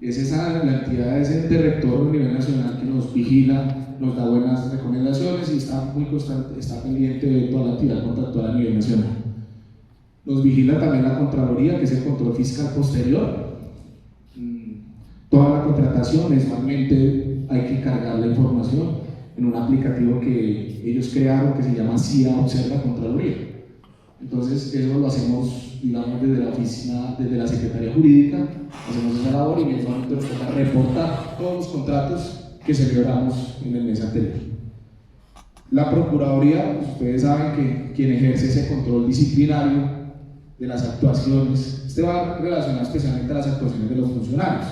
Es la entidad, es el rector a nivel nacional que nos vigila, nos da buenas recomendaciones y está muy constante, está pendiente de toda la actividad contractual a nivel nacional. Nos vigila también la Contraloría, que es el control fiscal posterior. Toda la contratación, mensualmente hay que cargar la información en un aplicativo que ellos crearon que se llama CIA Observa Contraloría. Entonces, eso lo hacemos, digamos, desde la oficina, desde la Secretaría Jurídica, hacemos esa labor y mensualmente nos toca reportar todos los contratos que celebramos en el mes anterior. La Procuraduría, pues ustedes saben que quien ejerce ese control disciplinario de las actuaciones, este va relacionado especialmente a las actuaciones de los funcionarios.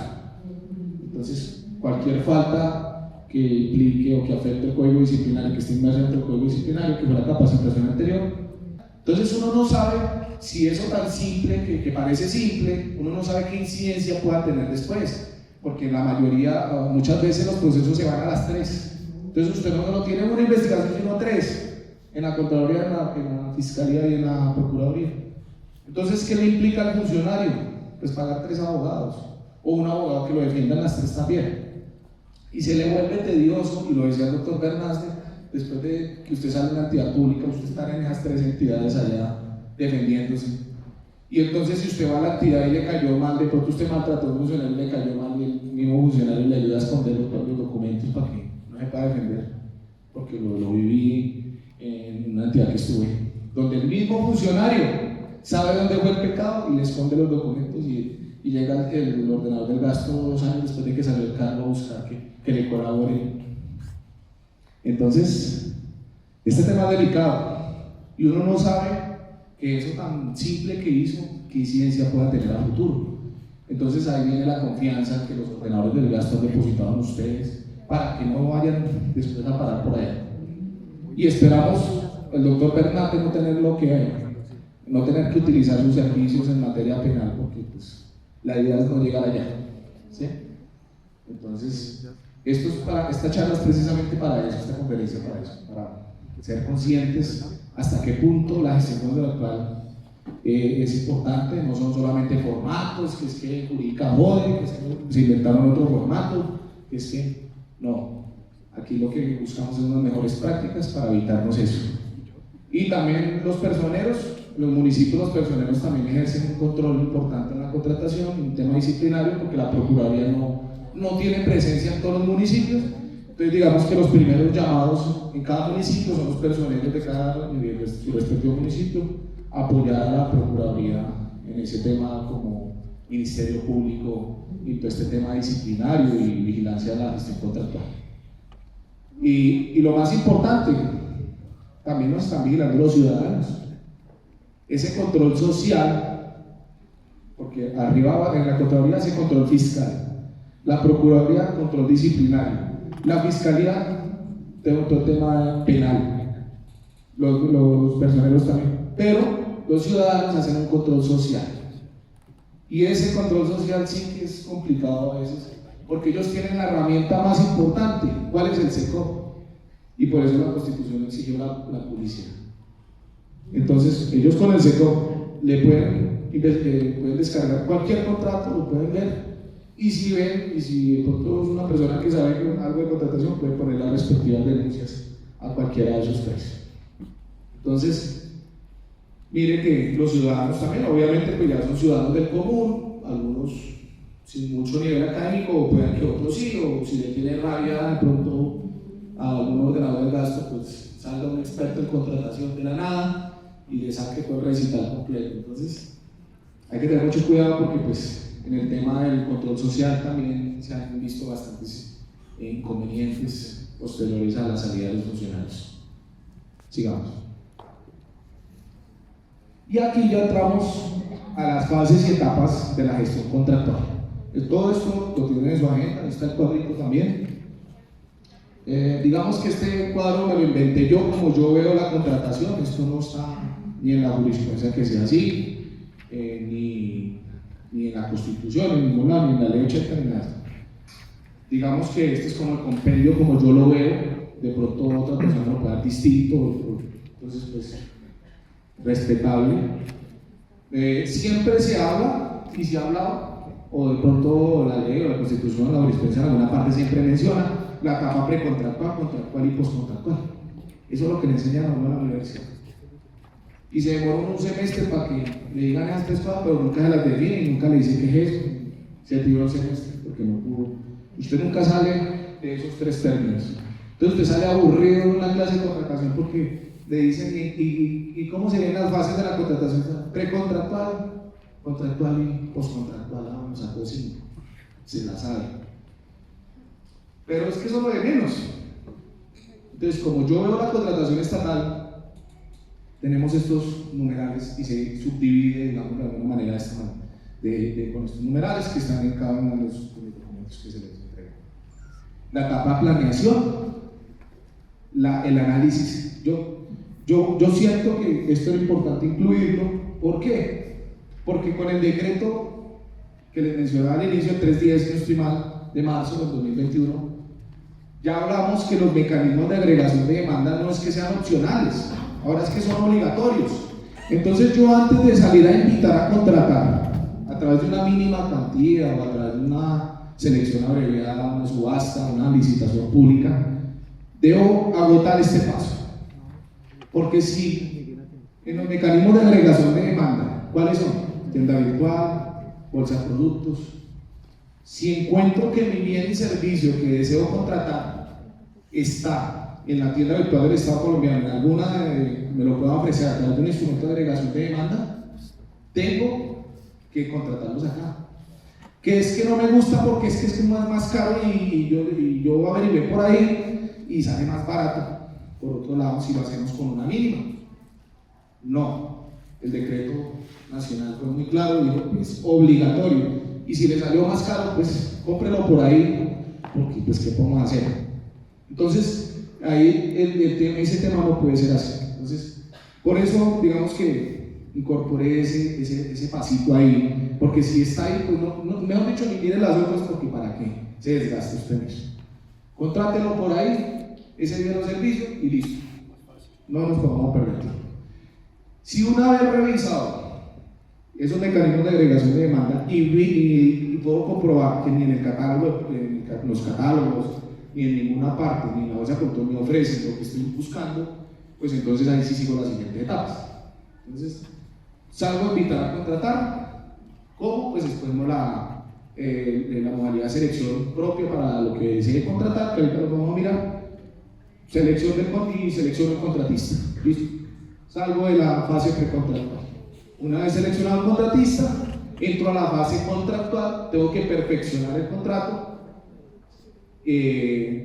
Entonces, cualquier falta que implique o que afecte el código disciplinario, que esté inmerso dentro del código disciplinario, que fue la capacitación anterior. Entonces, uno no sabe si eso tan simple, que parece simple, uno no sabe qué incidencia pueda tener después, porque en la mayoría, muchas veces los procesos se van a las 3. Entonces, usted no tiene una investigación, sino 3, en la Contraloría, en la Fiscalía y en la Procuraduría. Entonces, ¿qué le implica al funcionario? Pues pagar 3 abogados, o un abogado que lo defienda en las 3 también. Y se le vuelve tedioso, y lo decía el doctor Bernaste, después de que usted sale de una entidad pública, usted está en esas 3 entidades allá defendiéndose. Y entonces, si usted va a la entidad y le cayó mal, de pronto usted maltrató a un funcionario y le cayó mal, y el mismo funcionario le ayuda a esconder los propios documentos para que no se pueda defender, porque lo viví en una entidad que estuve, donde el mismo funcionario sabe dónde fue el pecado y le esconde los documentos y llega el ordenador del gasto 2 años después de que salió el cargo a buscar que le colabore. Entonces, este tema es delicado y uno no sabe que eso tan simple que hizo, qué incidencia pueda tener a futuro. Entonces ahí viene la confianza que los ordenadores del gasto han depositado en ustedes para que no vayan después a parar por allá. Y esperamos, el doctor Bernate, no tener que utilizar sus servicios en materia penal, porque pues, la idea es no llegar allá, ¿sí? Entonces, esta charla es precisamente para eso, esta conferencia para eso, para ser conscientes hasta qué punto la gestión contractual es importante. No son solamente formatos, que es que Jurídica jode, que es que se inventaron otro formato, que es que no, aquí lo que buscamos es unas mejores prácticas para evitarnos eso. Y también los personeros, los municipios, los personeros también ejercen un control importante en la contratación, un tema disciplinario, porque la Procuraduría no tiene presencia en todos los municipios. Entonces, digamos que los primeros llamados en cada municipio son los personeros de cada nivel de su respectivo municipio a apoyar a la Procuraduría en ese tema como Ministerio Público y todo este tema disciplinario y vigilancia de la gestión contractual. Y lo más importante, también nos están vigilando los ciudadanos. Ese control social, porque arriba en la Contraloría hace control fiscal, la Procuraduría control disciplinario, la Fiscalía tiene otro tema penal, los personeros también, pero los ciudadanos hacen un control social. Y ese control social sí que es complicado a veces, porque ellos tienen la herramienta más importante. ¿Cuál es el SECO? Y por eso la Constitución exigió la publicidad. Entonces, ellos con el SECO pueden descargar cualquier contrato, lo pueden ver. Y si ven, y si de pronto es una persona que sabe algo de contratación, puede poner las respectivas denuncias a cualquiera de esos 3. Entonces, mire que los ciudadanos también, obviamente, pues ya son ciudadanos del común, algunos sin mucho nivel académico, o puedan que otros sí, o si le tiene rabia de pronto a algún ordenador del gasto, pues salga un experto en contratación de la nada y le saque todo el recital completo. Entonces, hay que tener mucho cuidado porque pues en el tema del control social también se han visto bastantes inconvenientes posteriores a la salida de los funcionarios. Sigamos. Y aquí ya entramos a las fases y etapas de la gestión contractual. Todo esto lo tienen en su agenda, está el cuadrito también. Digamos que este cuadro me lo inventé yo como yo veo la contratación. Esto no está ni en la jurisprudencia que sea así, ni en la Constitución, en ningún lado, ni en la ley 80, ni nada. Digamos que este es como el compendio como yo lo veo, de pronto otra persona lo puede dar distinto, entonces pues respetable. Siempre se habla, y se ha hablado o de pronto la ley o la constitución o la jurisprudencia en alguna parte siempre menciona la etapa precontractual, contractual y postcontractual. Eso es lo que le enseñan a uno en la universidad. Y se demora un semestre para que le digan esas tres cosas, pero nunca se las define y nunca le dicen qué es eso. Se tiró el semestre porque no pudo. Usted nunca sale de esos tres términos. Entonces usted sale aburrido de una clase de contratación porque le dicen ¿y cómo se ven las fases de la contratación? Precontractual, contractual y postcontractual. Vamos a ver si se la sabe. Pero es que eso es lo de menos. Entonces, como yo veo la contratación estatal, tenemos estos numerales y se subdivide, digamos, de alguna manera con estos numerales que están en cada uno de los documentos que se les entrega. La etapa planeación, el análisis. Yo siento que esto es importante incluirlo. ¿Por qué? Porque con el decreto que les mencionaba al inicio, el 310, si no estoy mal, de marzo del 2021, ya hablamos que los mecanismos de agregación de demanda no es que sean opcionales, ahora es que son obligatorios. Entonces yo antes de salir a invitar a contratar a través de una mínima cuantía o a través de una selección abreviada, una subasta, una licitación pública, debo agotar este paso. Porque si en los mecanismos de agregación de demanda, ¿cuáles son? Tienda virtual, bolsa de productos. Si encuentro que mi bien y servicio que deseo contratar está en la tienda virtual del Estado colombiano, en alguna me lo puedo ofrecer a través de un instrumento de agregación de demanda, tengo que contratarlos acá. Que es que no me gusta porque es que es más caro y yo averigué por ahí y sale más barato. Por otro lado, si lo hacemos con una mínima. No, el decreto nacional fue muy claro, dijo que es obligatorio. Y si le salió más caro, pues cómprelo por ahí, porque pues qué podemos hacer. Entonces, ahí ese tema no puede ser así. Entonces, por eso, digamos que incorporé ese pasito ahí, porque si está ahí, pues no mejor dicho, ni mire las otras, porque para qué se desgaste usted mismo. Contrátelo por ahí, ese día los servicios y listo. No nos podemos perder tiempo. Si una vez revisado esos mecanismos de agregación de demanda y puedo comprobar que ni en el catálogo, en los catálogos, ni en ninguna parte, ni en la bolsa de productos me ofrecen lo que estoy buscando, pues entonces ahí sí sigo las siguientes etapas. Entonces, salgo a invitar a contratar. ¿Cómo? Pues escogemos la modalidad de selección propia para lo que desee contratar, que ahorita lo vamos a mirar. Selección del contratista. ¿Listo? Salgo de la fase precontractual. Una vez seleccionado el contratista, entro a la fase contractual, tengo que perfeccionar el contrato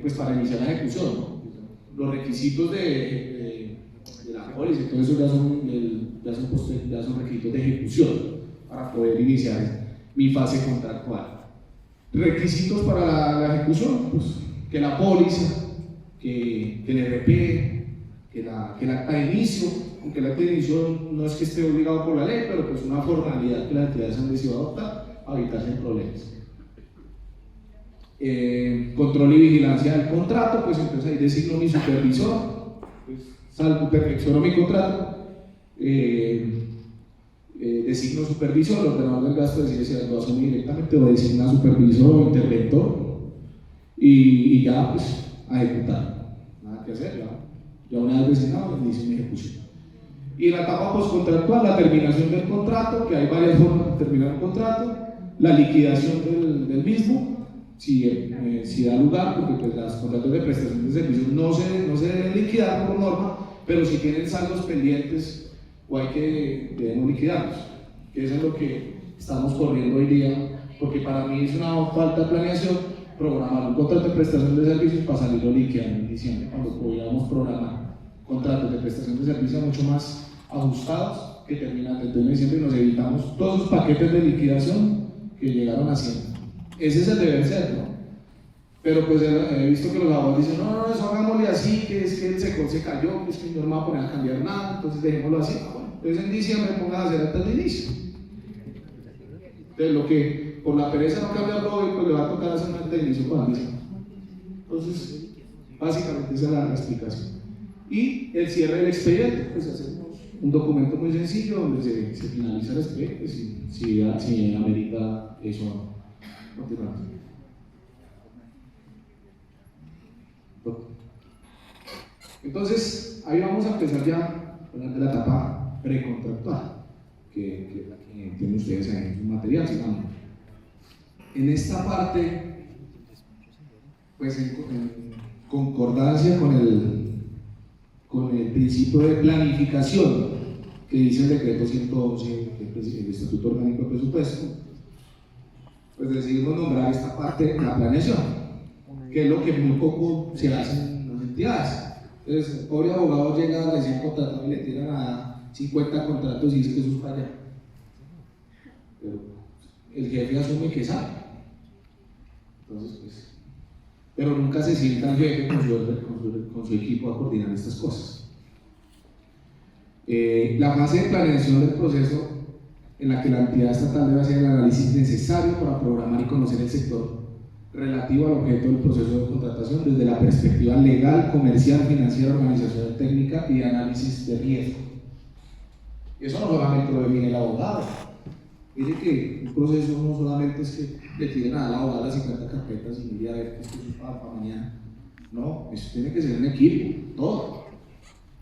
pues para iniciar la ejecución, ¿no? Los requisitos de la póliza y todo eso ya son requisitos de ejecución para poder iniciar mi fase contractual. Requisitos para la ejecución, pues que la póliza, que el RP, que el acta de inicio, aunque el acta de inicio no es que esté obligado por la ley, pero pues una formalidad que las entidades han decidido adoptar para evitarse problemas. Control y vigilancia del contrato, pues entonces ahí designo mi supervisor, pues perfecciono mi contrato, designo supervisor, el ordenador del gasto decide si lo asume directamente o designa supervisor o interventor y ya pues a ejecutar, nada que hacer, ya una vez designado inicio mi ejecución. Y la etapa postcontractual, la terminación del contrato, que hay varias formas de terminar un contrato, la liquidación del mismo, si da lugar, porque pues los contratos de prestación de servicios no se deben liquidar por norma, pero si tienen saldos pendientes o debemos liquidarlos, que eso es lo que estamos corriendo hoy día, porque para mí es una falta de planeación programar un contrato de prestación de servicios para salirlo liquidando en diciembre, cuando podíamos programar contratos de prestación de servicios mucho más ajustados que terminan el 31 de diciembre y nos evitamos todos esos paquetes de liquidación que llegaron haciendo. Ese es el deber ser, ¿no? Pero pues he visto que los abogados dicen, no, eso hagámosle así, que es que el sector se cayó, que es que no me va a poner a cambiar nada, entonces dejémoslo así. Bueno, entonces en diciembre pongan a hacer antes del inicio. Entonces lo que por la pereza no cambiarlo hoy, pues le va a tocar hacer antes del inicio para diciembre. Entonces, básicamente esa es la explicación. Y el cierre del expediente, pues hacemos un documento muy sencillo donde se finaliza el expediente, si amerita eso o no. Continuamos. Entonces, ahí vamos a empezar ya con la etapa precontractual, que es la que tienen ustedes ahí en su material. Sigamos. En esta parte, pues en concordancia con el principio de planificación que dice el decreto 111 del Estatuto Orgánico de Presupuesto, pues decidimos nombrar esta parte la planeación, que es lo que muy poco se hace en las entidades. Entonces, el pobre abogado llega recién contratado y le tiran a 50 contratos y dice que eso es para allá. Pero el jefe asume que sabe. Entonces, pues, pero nunca se sienta el jefe con su equipo a coordinar estas cosas. La fase de planeación del proceso, en la que la entidad estatal debe hacer el análisis necesario para programar y conocer el sector relativo al objeto del proceso de contratación desde la perspectiva legal, comercial, financiera, organizacional, técnica y de análisis de riesgo. Eso no solamente lo define el abogado. Dice que un proceso no solamente es que le tiren a la abogada las 50 carpetas y mire a ver qué es para mañana. No, eso tiene que ser un equipo, todo.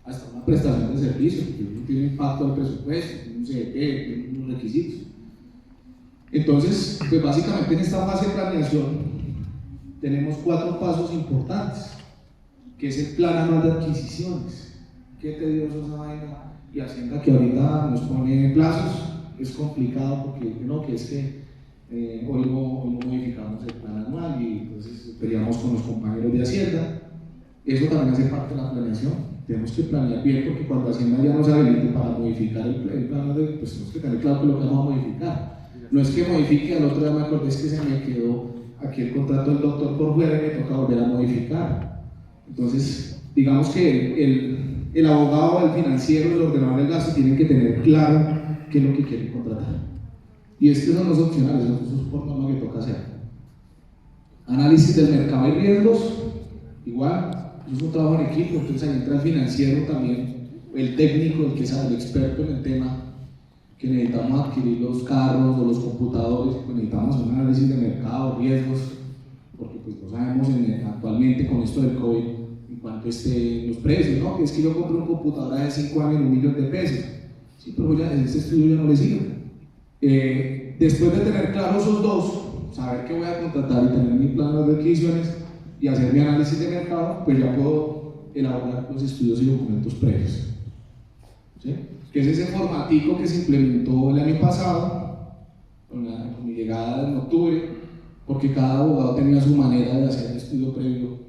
Hasta una prestación de servicios, que tiene impacto al presupuesto, tiene un CDP, tiene unos requisitos. Entonces, pues básicamente en esta fase de planeación tenemos 4 pasos importantes, que es el plan anual de adquisiciones. Qué tedioso esa vaina, y Hacienda que ahorita nos pone plazos, es complicado porque no, que es que hoy no modificamos el plan anual y entonces peleamos con los compañeros de Hacienda. Eso también hace parte de la planeación. Tenemos que planear bien porque cuando Hacienda ya nos habilite para modificar el plan, pues tenemos que tener claro que lo que vamos a modificar. No es que modifique, al otro día me acordé, es que se me quedó aquí el contrato del doctor por fuera y me toca volver a modificar. Entonces, digamos que el abogado, el financiero, el ordenador del gasto tienen que tener claro qué es lo que quieren contratar. Y es que eso no es opcional, eso es por norma que toca hacer. Análisis del mercado y riesgos, igual, eso es un trabajo en equipo, entonces ahí entra el financiero también, el técnico, el que sabe, el experto en el tema, que necesitamos adquirir los carros o los computadores, pues necesitamos un análisis de mercado, riesgos, porque pues no sabemos actualmente con esto del COVID en cuanto estén los precios, ¿no? Que es que yo compré un computador hace 5 años en $1.000.000 pesos, sí, pero ya en este estudio ya no le sirve. Después de tener claros esos dos, saber qué voy a contratar y tener mi plan de adquisiciones y hacer mi análisis de mercado, pues ya puedo elaborar los estudios y documentos previos, ¿sí? Que es ese formatico que se implementó el año pasado con mi llegada en octubre, porque cada abogado tenía su manera de hacer el estudio previo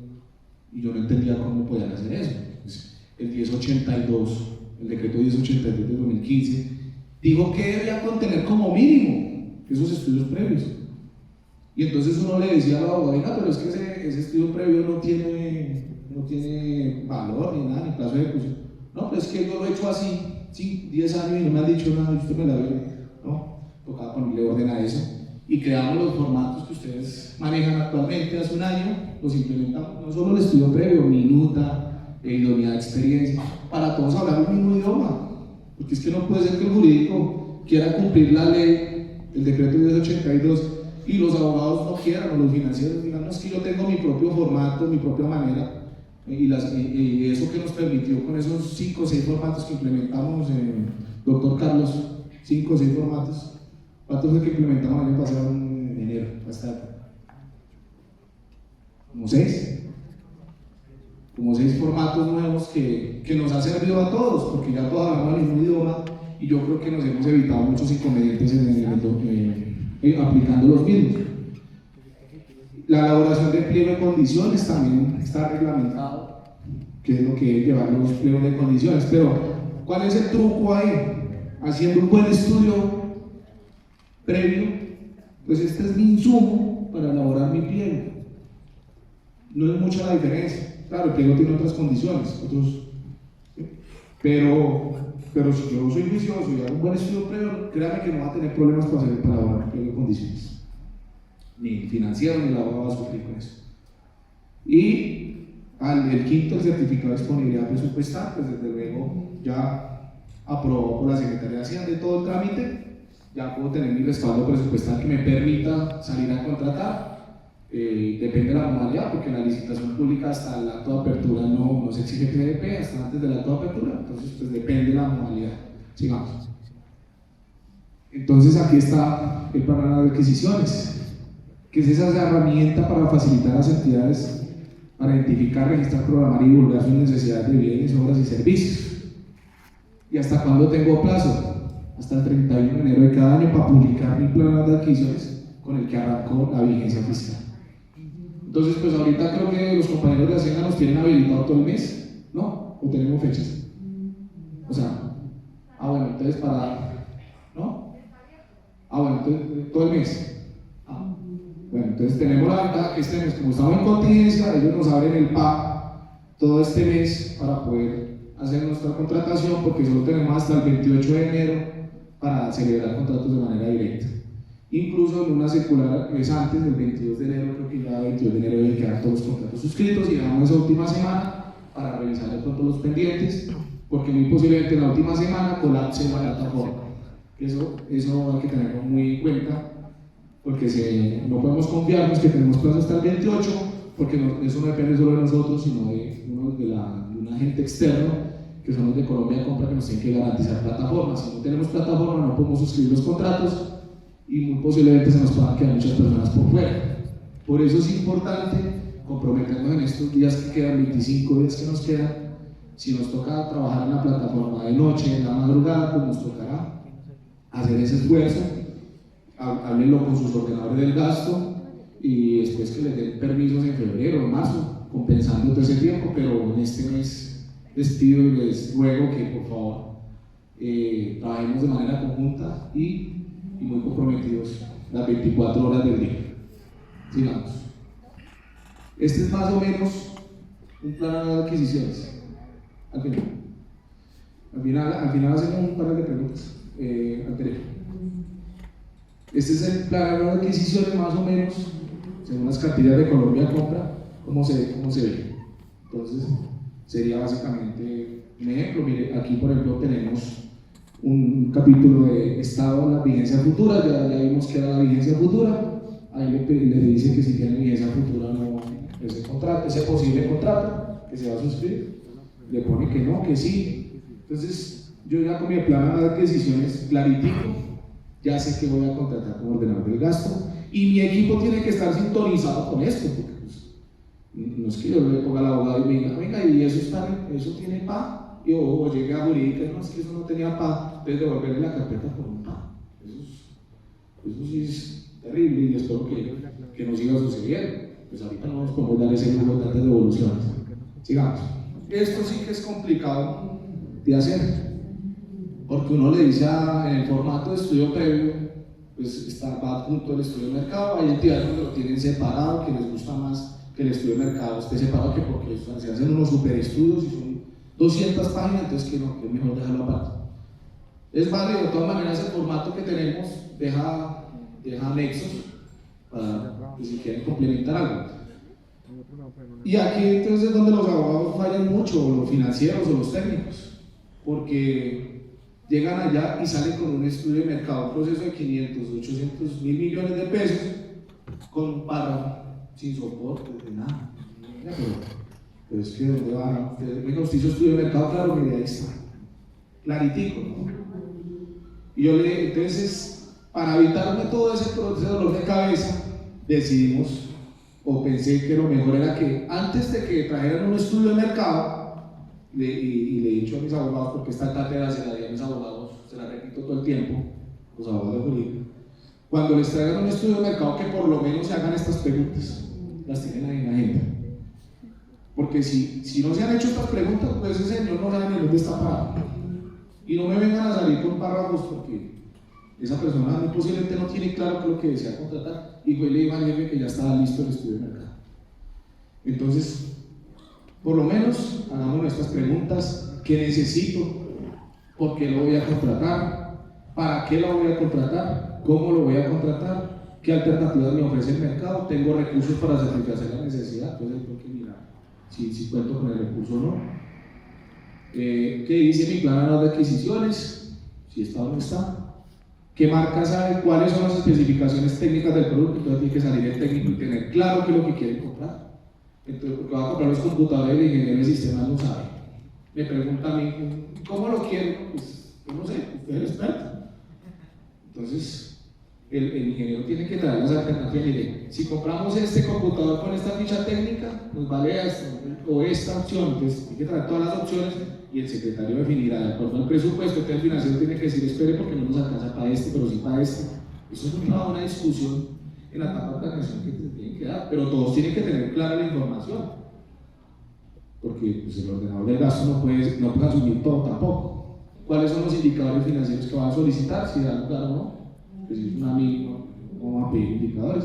y yo no entendía cómo podían hacer eso. Pues el 1082, el decreto 1082 de 2015 dijo que debía contener como mínimo esos estudios previos, y entonces uno le decía a la abogada, pero es que ese estudio previo no tiene valor ni nada, ni plazo de ejecución. No, pero es que yo lo he hecho así 10 años y no me han dicho nada, y usted me la ve, ¿no? Tocaba ponerle orden a eso y creamos los formatos que ustedes manejan actualmente. Hace un año los implementamos, no solo el estudio previo, minuta, idoneidad de experiencia, para todos hablar el mismo idioma, porque es que no puede ser que el jurídico quiera cumplir la ley, el decreto 1082, y los abogados no quieran, o los financieros digan, no, es que yo tengo mi propio formato, mi propia manera. Y eso que nos permitió con esos 5 o 6 formatos que implementamos, doctor Carlos, 5 o 6 formatos. ¿Cuántos fue que implementamos el año pasado en enero? Hasta como 6. Como 6 formatos nuevos que nos ha servido a todos, porque ya todos hablamos el mismo idioma y yo creo que nos hemos evitado muchos inconvenientes aplicando los mismos. La elaboración de pliego de condiciones también está reglamentado, que es lo que es llevar los pliegos de condiciones, pero ¿cuál es el truco ahí? Haciendo un buen estudio previo, pues este es mi insumo para elaborar mi pliego. No es mucha la diferencia, claro, el pliego tiene otras condiciones, pero si yo soy juicioso y hago un buen estudio previo, créame que no va a tener problemas para elaborar un pliego de condiciones. Ni financiero ni el abogado va a sufrir con eso. Y el quinto, el certificado de disponibilidad presupuestal, pues desde luego ya aprobado por la Secretaría de Hacienda y todo el trámite, ya puedo tener mi respaldo presupuestal que me permita salir a contratar. Depende de la modalidad, porque en la licitación pública hasta el acto de apertura no se exige PDP, hasta antes del acto de apertura, entonces pues depende de la modalidad. Sigamos. Entonces aquí está el programa de adquisiciones, que es esa herramienta para facilitar a las entidades para identificar, registrar, programar y divulgar sus necesidades de bienes, obras y servicios. ¿Y hasta cuándo tengo plazo? Hasta el 31 de enero de cada año para publicar mi plan de adquisiciones con el que arrancó la vigencia fiscal. Entonces, pues ahorita creo que los compañeros de Hacienda nos tienen habilitado todo el mes, ¿no? ¿O tenemos fechas? O sea, bueno, entonces ¿no? Bueno, entonces todo el mes. Bueno, entonces tenemos la ventaja que este mes, como estamos en contingencia, ellos nos abren el PA todo este mes para poder hacer nuestra contratación, porque solo tenemos hasta el 28 de enero para celebrar contratos de manera directa. Incluso en una circular es antes del 22 de enero, creo que ya el 22 de enero deben quedar todos los contratos suscritos y damos esa última semana para revisar de pronto los pendientes, porque muy posiblemente en la última semana colapse la plataforma. Eso hay que tenerlo muy en cuenta, porque no podemos confiarnos que tenemos plazo hasta el 28, porque eso no depende solo de nosotros, sino de un agente externo, que son los de Colombia Compra, que nos tienen que garantizar plataformas. Si no tenemos plataforma, no podemos suscribir los contratos y muy posiblemente se nos puedan quedar muchas personas por fuera. Por eso es importante comprometernos en estos días que quedan, 25 días que nos quedan. Si nos toca trabajar en la plataforma de noche, en la madrugada, pues nos tocará hacer ese esfuerzo. Háblenlo con sus ordenadores del gasto y después que les den permisos en febrero o marzo, compensando todo ese tiempo, pero en este mes les pido y les ruego que por favor trabajemos de manera conjunta y muy comprometidos las 24 horas del día. Sigamos. Este es más o menos un plan de adquisiciones. Al final hacemos un par de preguntas. Anterior. Este es el plan de adquisiciones más o menos, según las cartillas de Colombia Compra, cómo se ve. Entonces, sería básicamente un ejemplo. Mire, aquí por ejemplo tenemos un capítulo de estado de la vigencia futura, ya vimos que era la vigencia futura, ahí le dice que si tiene vigencia futura no, ese posible contrato que se va a suscribir, le pone que no, que sí. Entonces yo ya con mi plan de adquisiciones claritico, ya sé que voy a contratar como ordenador del gasto y mi equipo tiene que estar sintonizado con esto, porque pues, no es que yo le ponga al abogado y me diga, venga, y eso tiene PA. O llegué a jurídica, no, es que eso no tenía PA, entonces devolverle la carpeta por un PA. Eso sí es terrible y espero que no siga sucediendo. Pues ahorita no nos podemos dar ese lujo de tantas devoluciones. Sigamos. Esto sí que es complicado de hacer, porque uno le dice en el formato de estudio previo, pues va junto al estudio de mercado, hay entidades donde lo tienen separado, que les gusta más que el estudio de mercado esté separado, que porque se hacen unos super estudios y son 200 páginas, entonces que es mejor dejarlo aparte. Es válido, de todas maneras el formato que tenemos deja anexos para que si quieren complementar algo. Y aquí entonces es donde los abogados fallan mucho, o los financieros o los técnicos, porque llegan allá y salen con un estudio de mercado, un proceso de 500, 800 mil millones de pesos, con un párrafo sin soporte, de nada. Pero es que ¿dónde va? Venga, usted hizo estudio de mercado, claro, mire, ahí está, claritico, ¿no? Y entonces, para evitarme todo ese dolor de cabeza, decidimos, o pensé que lo mejor era que antes de que trajeran un estudio de mercado, y le he dicho a mis abogados, porque esta cátedra se la di a mis abogados, se la repito todo el tiempo, los abogados de jurídica, cuando les traigan un estudio de mercado, que por lo menos se hagan estas preguntas, las tienen ahí en la agenda. Porque si no se han hecho estas preguntas, pues ese señor no sabe ni dónde está parado. Y no me vengan a salir con párrafos, porque esa persona muy posiblemente no tiene claro qué es lo que desea contratar, y fue y le dijo al jefe que ya estaba listo el estudio de mercado. Entonces, por lo menos hagamos nuestras preguntas: ¿qué necesito? ¿Por qué lo voy a contratar? ¿Para qué lo voy a contratar? ¿Cómo lo voy a contratar? ¿Qué alternativas me ofrece el mercado? ¿Tengo recursos para satisfacer la necesidad? Entonces tengo que mirar si cuento con el recurso o no. ¿Qué dice mi plan anual de adquisiciones? Si está o no está. ¿Qué marca sabe cuáles son las especificaciones técnicas del producto? Entonces tiene que salir el técnico y tener claro qué es lo que quiere comprar. Entonces, porque va a comprar los computadores, el ingeniero de sistemas no sabe. Me pregunta a mí, ¿cómo lo quiero? Pues yo no sé, usted es el experto. Entonces, el ingeniero tiene que traer las alternativas. Mire, si compramos este computador con esta ficha técnica, nos vale esto, o esta opción. Entonces, hay que traer todas las opciones y el secretario definirá de acuerdo al presupuesto que el financiero tiene que decir, espere porque no nos alcanza para este, pero sí para este. Eso es una discusión en la etapa de planeación que se tienen que dar, pero todos tienen que tener clara la información, porque pues, el ordenador del gasto no puede asumir todo tampoco. ¿Cuáles son los indicadores financieros que va a solicitar? Si da lugar o no. Pues si es un amigo, ¿cómo va a pedir indicadores?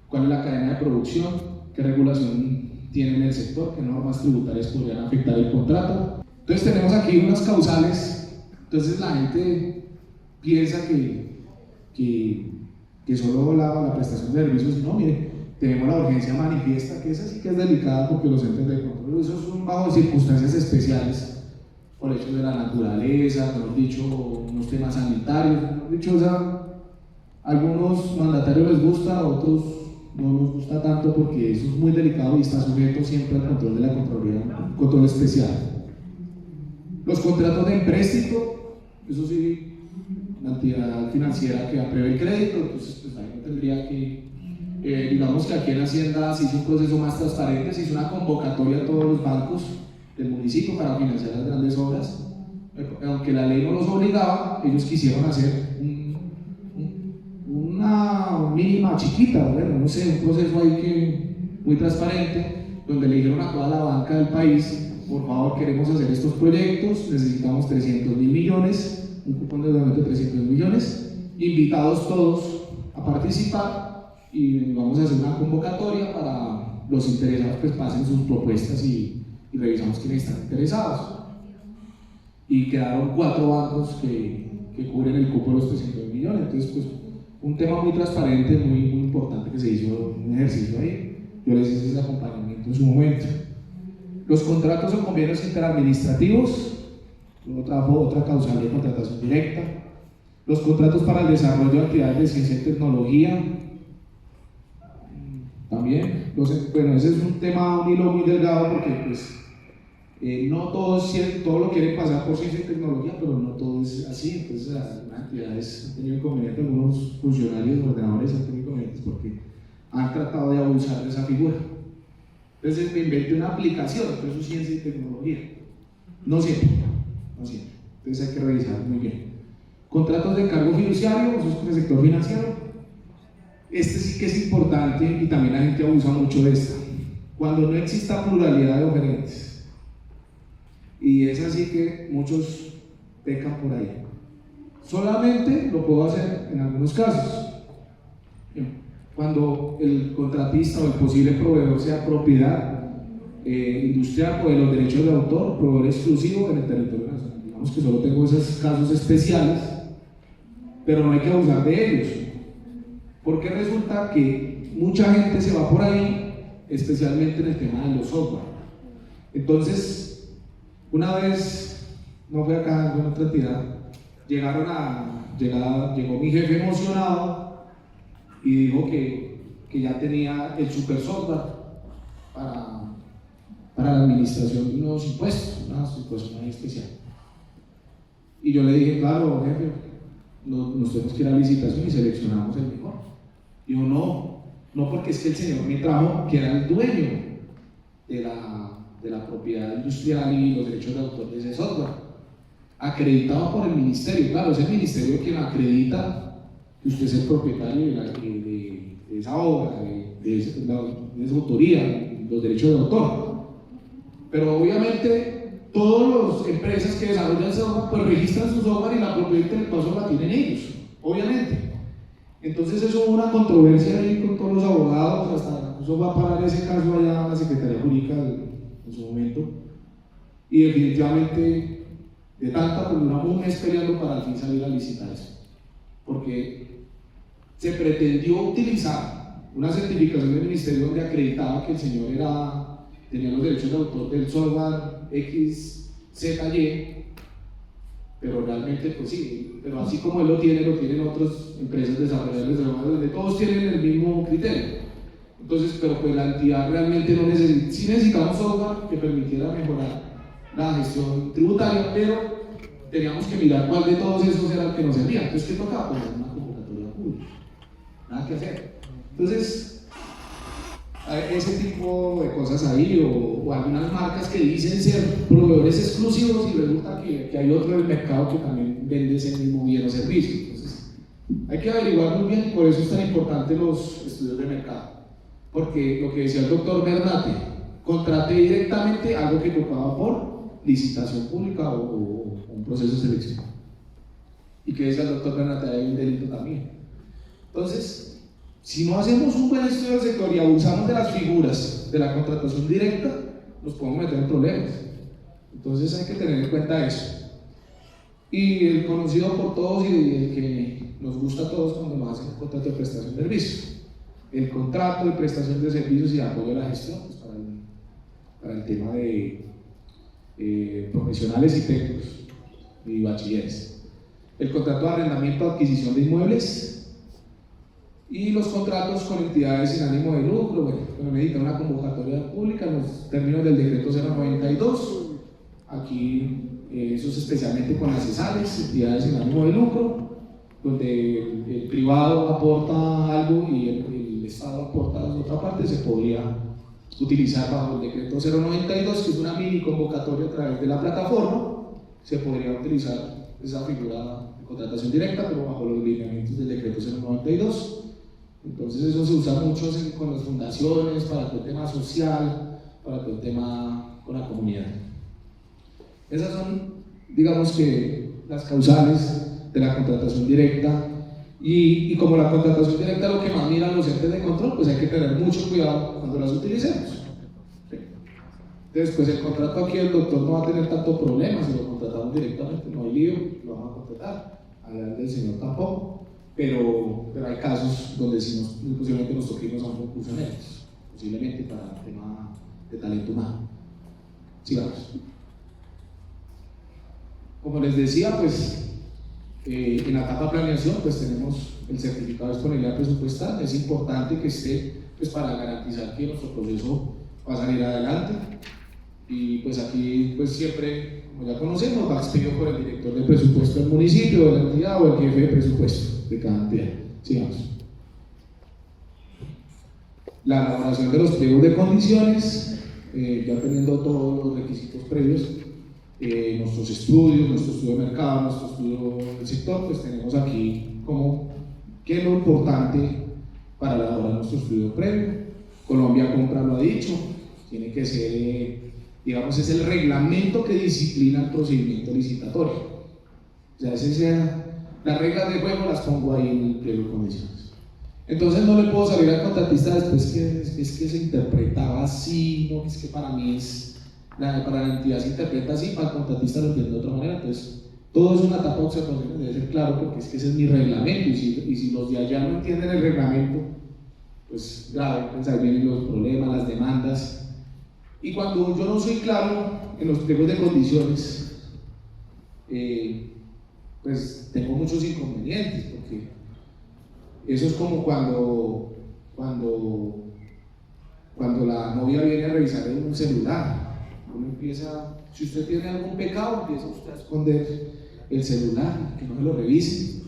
¿Cuál es la cadena de producción? ¿Qué regulación tiene en el sector? ¿Qué normas tributarias podrían afectar el contrato? Entonces tenemos aquí unas causales. Entonces la gente piensa que solo la prestación de servicios, no, mire, tenemos la urgencia manifiesta, que esa sí que es delicada porque los entes de control, esos son bajo circunstancias especiales, por hechos de la naturaleza, mejor dicho, unos temas sanitarios, mejor dicho, o sea, algunos mandatarios les gusta, a otros no nos gusta tanto porque eso es muy delicado y está sujeto siempre al control de la Contraloría, un control especial. Los contratos de empréstito, eso sí, la entidad financiera que apruebe el crédito, entonces pues ahí no tendría que, digamos que aquí en Hacienda se hizo un proceso más transparente, se hizo una convocatoria a todos los bancos del municipio para financiar las grandes obras, aunque la ley no los obligaba, ellos quisieron hacer una mínima chiquita, bueno, no sé, un proceso ahí que muy transparente, donde le dijeron a toda la banca del país, por favor, queremos hacer estos proyectos, necesitamos 300.000 millones, un cupón de endeudamiento de 300 millones, invitados todos a participar y vamos a hacer una convocatoria para los interesados que pasen sus propuestas y revisamos quiénes están interesados. Y quedaron 4 bancos que cubren el cupo de los 300 millones, entonces pues un tema muy transparente, muy importante que se hizo un ejercicio ahí. Yo les hice ese acompañamiento en su momento. Los contratos o convenios interadministrativos, otra causal de contratación directa. Los contratos para el desarrollo de actividades de ciencia y tecnología, también. Bueno, ese es un tema, un hilo muy delgado porque pues, no todos lo quieren pasar por ciencia y tecnología, pero no todo es así. Entonces, las entidades han tenido inconvenientes, algunos funcionarios ordenadores han tenido inconvenientes porque han tratado de abusar de esa figura. Entonces, me inventé una aplicación, pero eso es ciencia y tecnología. No siempre. Entonces, hay que revisar muy bien. Contratos de cargo fiduciario, eso es con el sector financiero. Este sí que es importante y también la gente abusa mucho de esta. Cuando no exista pluralidad de oferentes. Y es así que muchos pecan por ahí. Solamente lo puedo hacer en algunos casos. Cuando el contratista o el posible proveedor sea propiedad industrial o de los derechos de autor, proveedor exclusivo en el territorio nacional. Digamos que solo tengo esos casos especiales, pero no hay que abusar de ellos. Porque resulta que mucha gente se va por ahí, especialmente en el tema de los software. Entonces, una vez, no fue acá, fue en otra entidad, llegó mi jefe emocionado y dijo que ya tenía el super software para la administración de unos impuestos, una situación muy especial. Y yo le dije, claro, jefe, nos tenemos que ir a la licitación y seleccionamos el mejor. Dijo, no porque es que el señor me trajo que era el dueño de la propiedad industrial y los derechos de autor de ese software, acreditado por el ministerio. Claro, es el ministerio quien acredita que usted es el propietario de esa obra, de esa autoría, los derechos de autor. Pero obviamente todas las empresas que desarrollan software pues registran su software y la propiedad intelectual solo la tienen ellos, obviamente. Entonces eso hubo una controversia ahí con todos los abogados, hasta eso va a parar ese caso allá a la Secretaría Jurídica en su momento, y definitivamente de tanta pues duramos un mes peleando para al fin salir a licitar eso, porque se pretendió utilizar una certificación del ministerio donde acreditaba que el señor tenía los derechos de autor del software X ZY, pero realmente pues sí, pero así como él lo tienen otras empresas desarrolladoras, donde todos tienen el mismo criterio. Entonces, pero pues la entidad realmente no necesita, sí necesitamos software que permitiera mejorar la gestión tributaria, pero teníamos que mirar cuál de todos esos era el que nos servía. Entonces, ¿qué tocaba? Pues una convocatoria pública, nada que hacer. Entonces, ese tipo de cosas ahí, o algunas marcas que dicen ser proveedores exclusivos y resulta que hay otro del mercado que también vende ese mismo bien o servicio. Entonces, hay que averiguar muy bien, por eso es tan importante los estudios de mercado. Porque lo que decía el doctor Bernate, contrate directamente algo que tocaba por licitación pública o un proceso de selección. Y que decía el doctor Bernate, hay un delito también. Entonces, si no hacemos un buen estudio del sector y abusamos de las figuras de la contratación directa, nos podemos meter en problemas. Entonces hay que tener en cuenta eso. Y el conocido por todos y el que nos gusta a todos cuando nos hacen un contrato de prestación de servicios. El contrato de prestación de servicios y de apoyo a la gestión, pues para el tema de profesionales y técnicos y bachilleres. El contrato de arrendamiento o adquisición de inmuebles y los contratos con entidades sin ánimo de lucro. Bueno, necesita una convocatoria pública en los términos del decreto 092. Aquí eso es especialmente con las CESALes, entidades sin ánimo de lucro, donde el privado aporta algo y el Estado aporta de otra parte, se podría utilizar bajo el decreto 092, que es una mini convocatoria a través de la plataforma. Se podría utilizar esa figura de contratación directa, pero bajo los lineamientos del decreto 092. Entonces eso se usa mucho con las fundaciones, para todo el tema social, para todo el tema con la comunidad. Esas son, digamos que, las causales de la contratación directa. Y como la contratación directa lo que más miran los entes de control, pues hay que tener mucho cuidado cuando las utilicemos. ¿Sí? Entonces, pues el contrato aquí el doctor no va a tener tanto problema, si lo contratamos directamente, no hay lío, lo vamos a contratar. Al del señor tampoco, pero hay casos donde sí posiblemente nos toquemos a un concurso en ellos, posiblemente para el tema de talento humano. Sigamos. Como les decía, pues en la etapa de planeación pues tenemos el certificado de disponibilidad presupuestal. Es importante que esté pues para garantizar que nuestro proceso va a salir adelante, y pues aquí pues siempre, como ya conocemos, va expedido por el director de presupuesto del municipio, de la entidad, o el jefe de presupuesto de cada entidad. Sigamos. La elaboración de los pliegos de condiciones, ya teniendo todos los requisitos previos, nuestros estudios, nuestro estudio de mercado, nuestro estudio del sector, pues tenemos aquí como qué es lo importante para elaborar nuestro estudio previo. Colombia Compra lo ha dicho, tiene que ser, digamos, es el reglamento que disciplina el procedimiento licitatorio. O sea, las reglas de juego las pongo ahí en el pliego de condiciones. Entonces no le puedo salir al contratista después que es que se interpretaba así, no, es que para mí para la entidad se interpreta así, para el contratista lo entiende de otra manera. Entonces todo es una etapa de observación, debe ser claro, porque es que ese es mi reglamento, y si los de allá no entienden el reglamento, pues grave, pues ahí vienen los problemas, las demandas. Y cuando yo no soy claro en los pliegos de condiciones, pues tengo muchos inconvenientes, porque eso es como cuando la novia viene a revisar en un celular. Uno empieza, si usted tiene algún pecado, empieza usted a esconder el celular, que no me lo revise.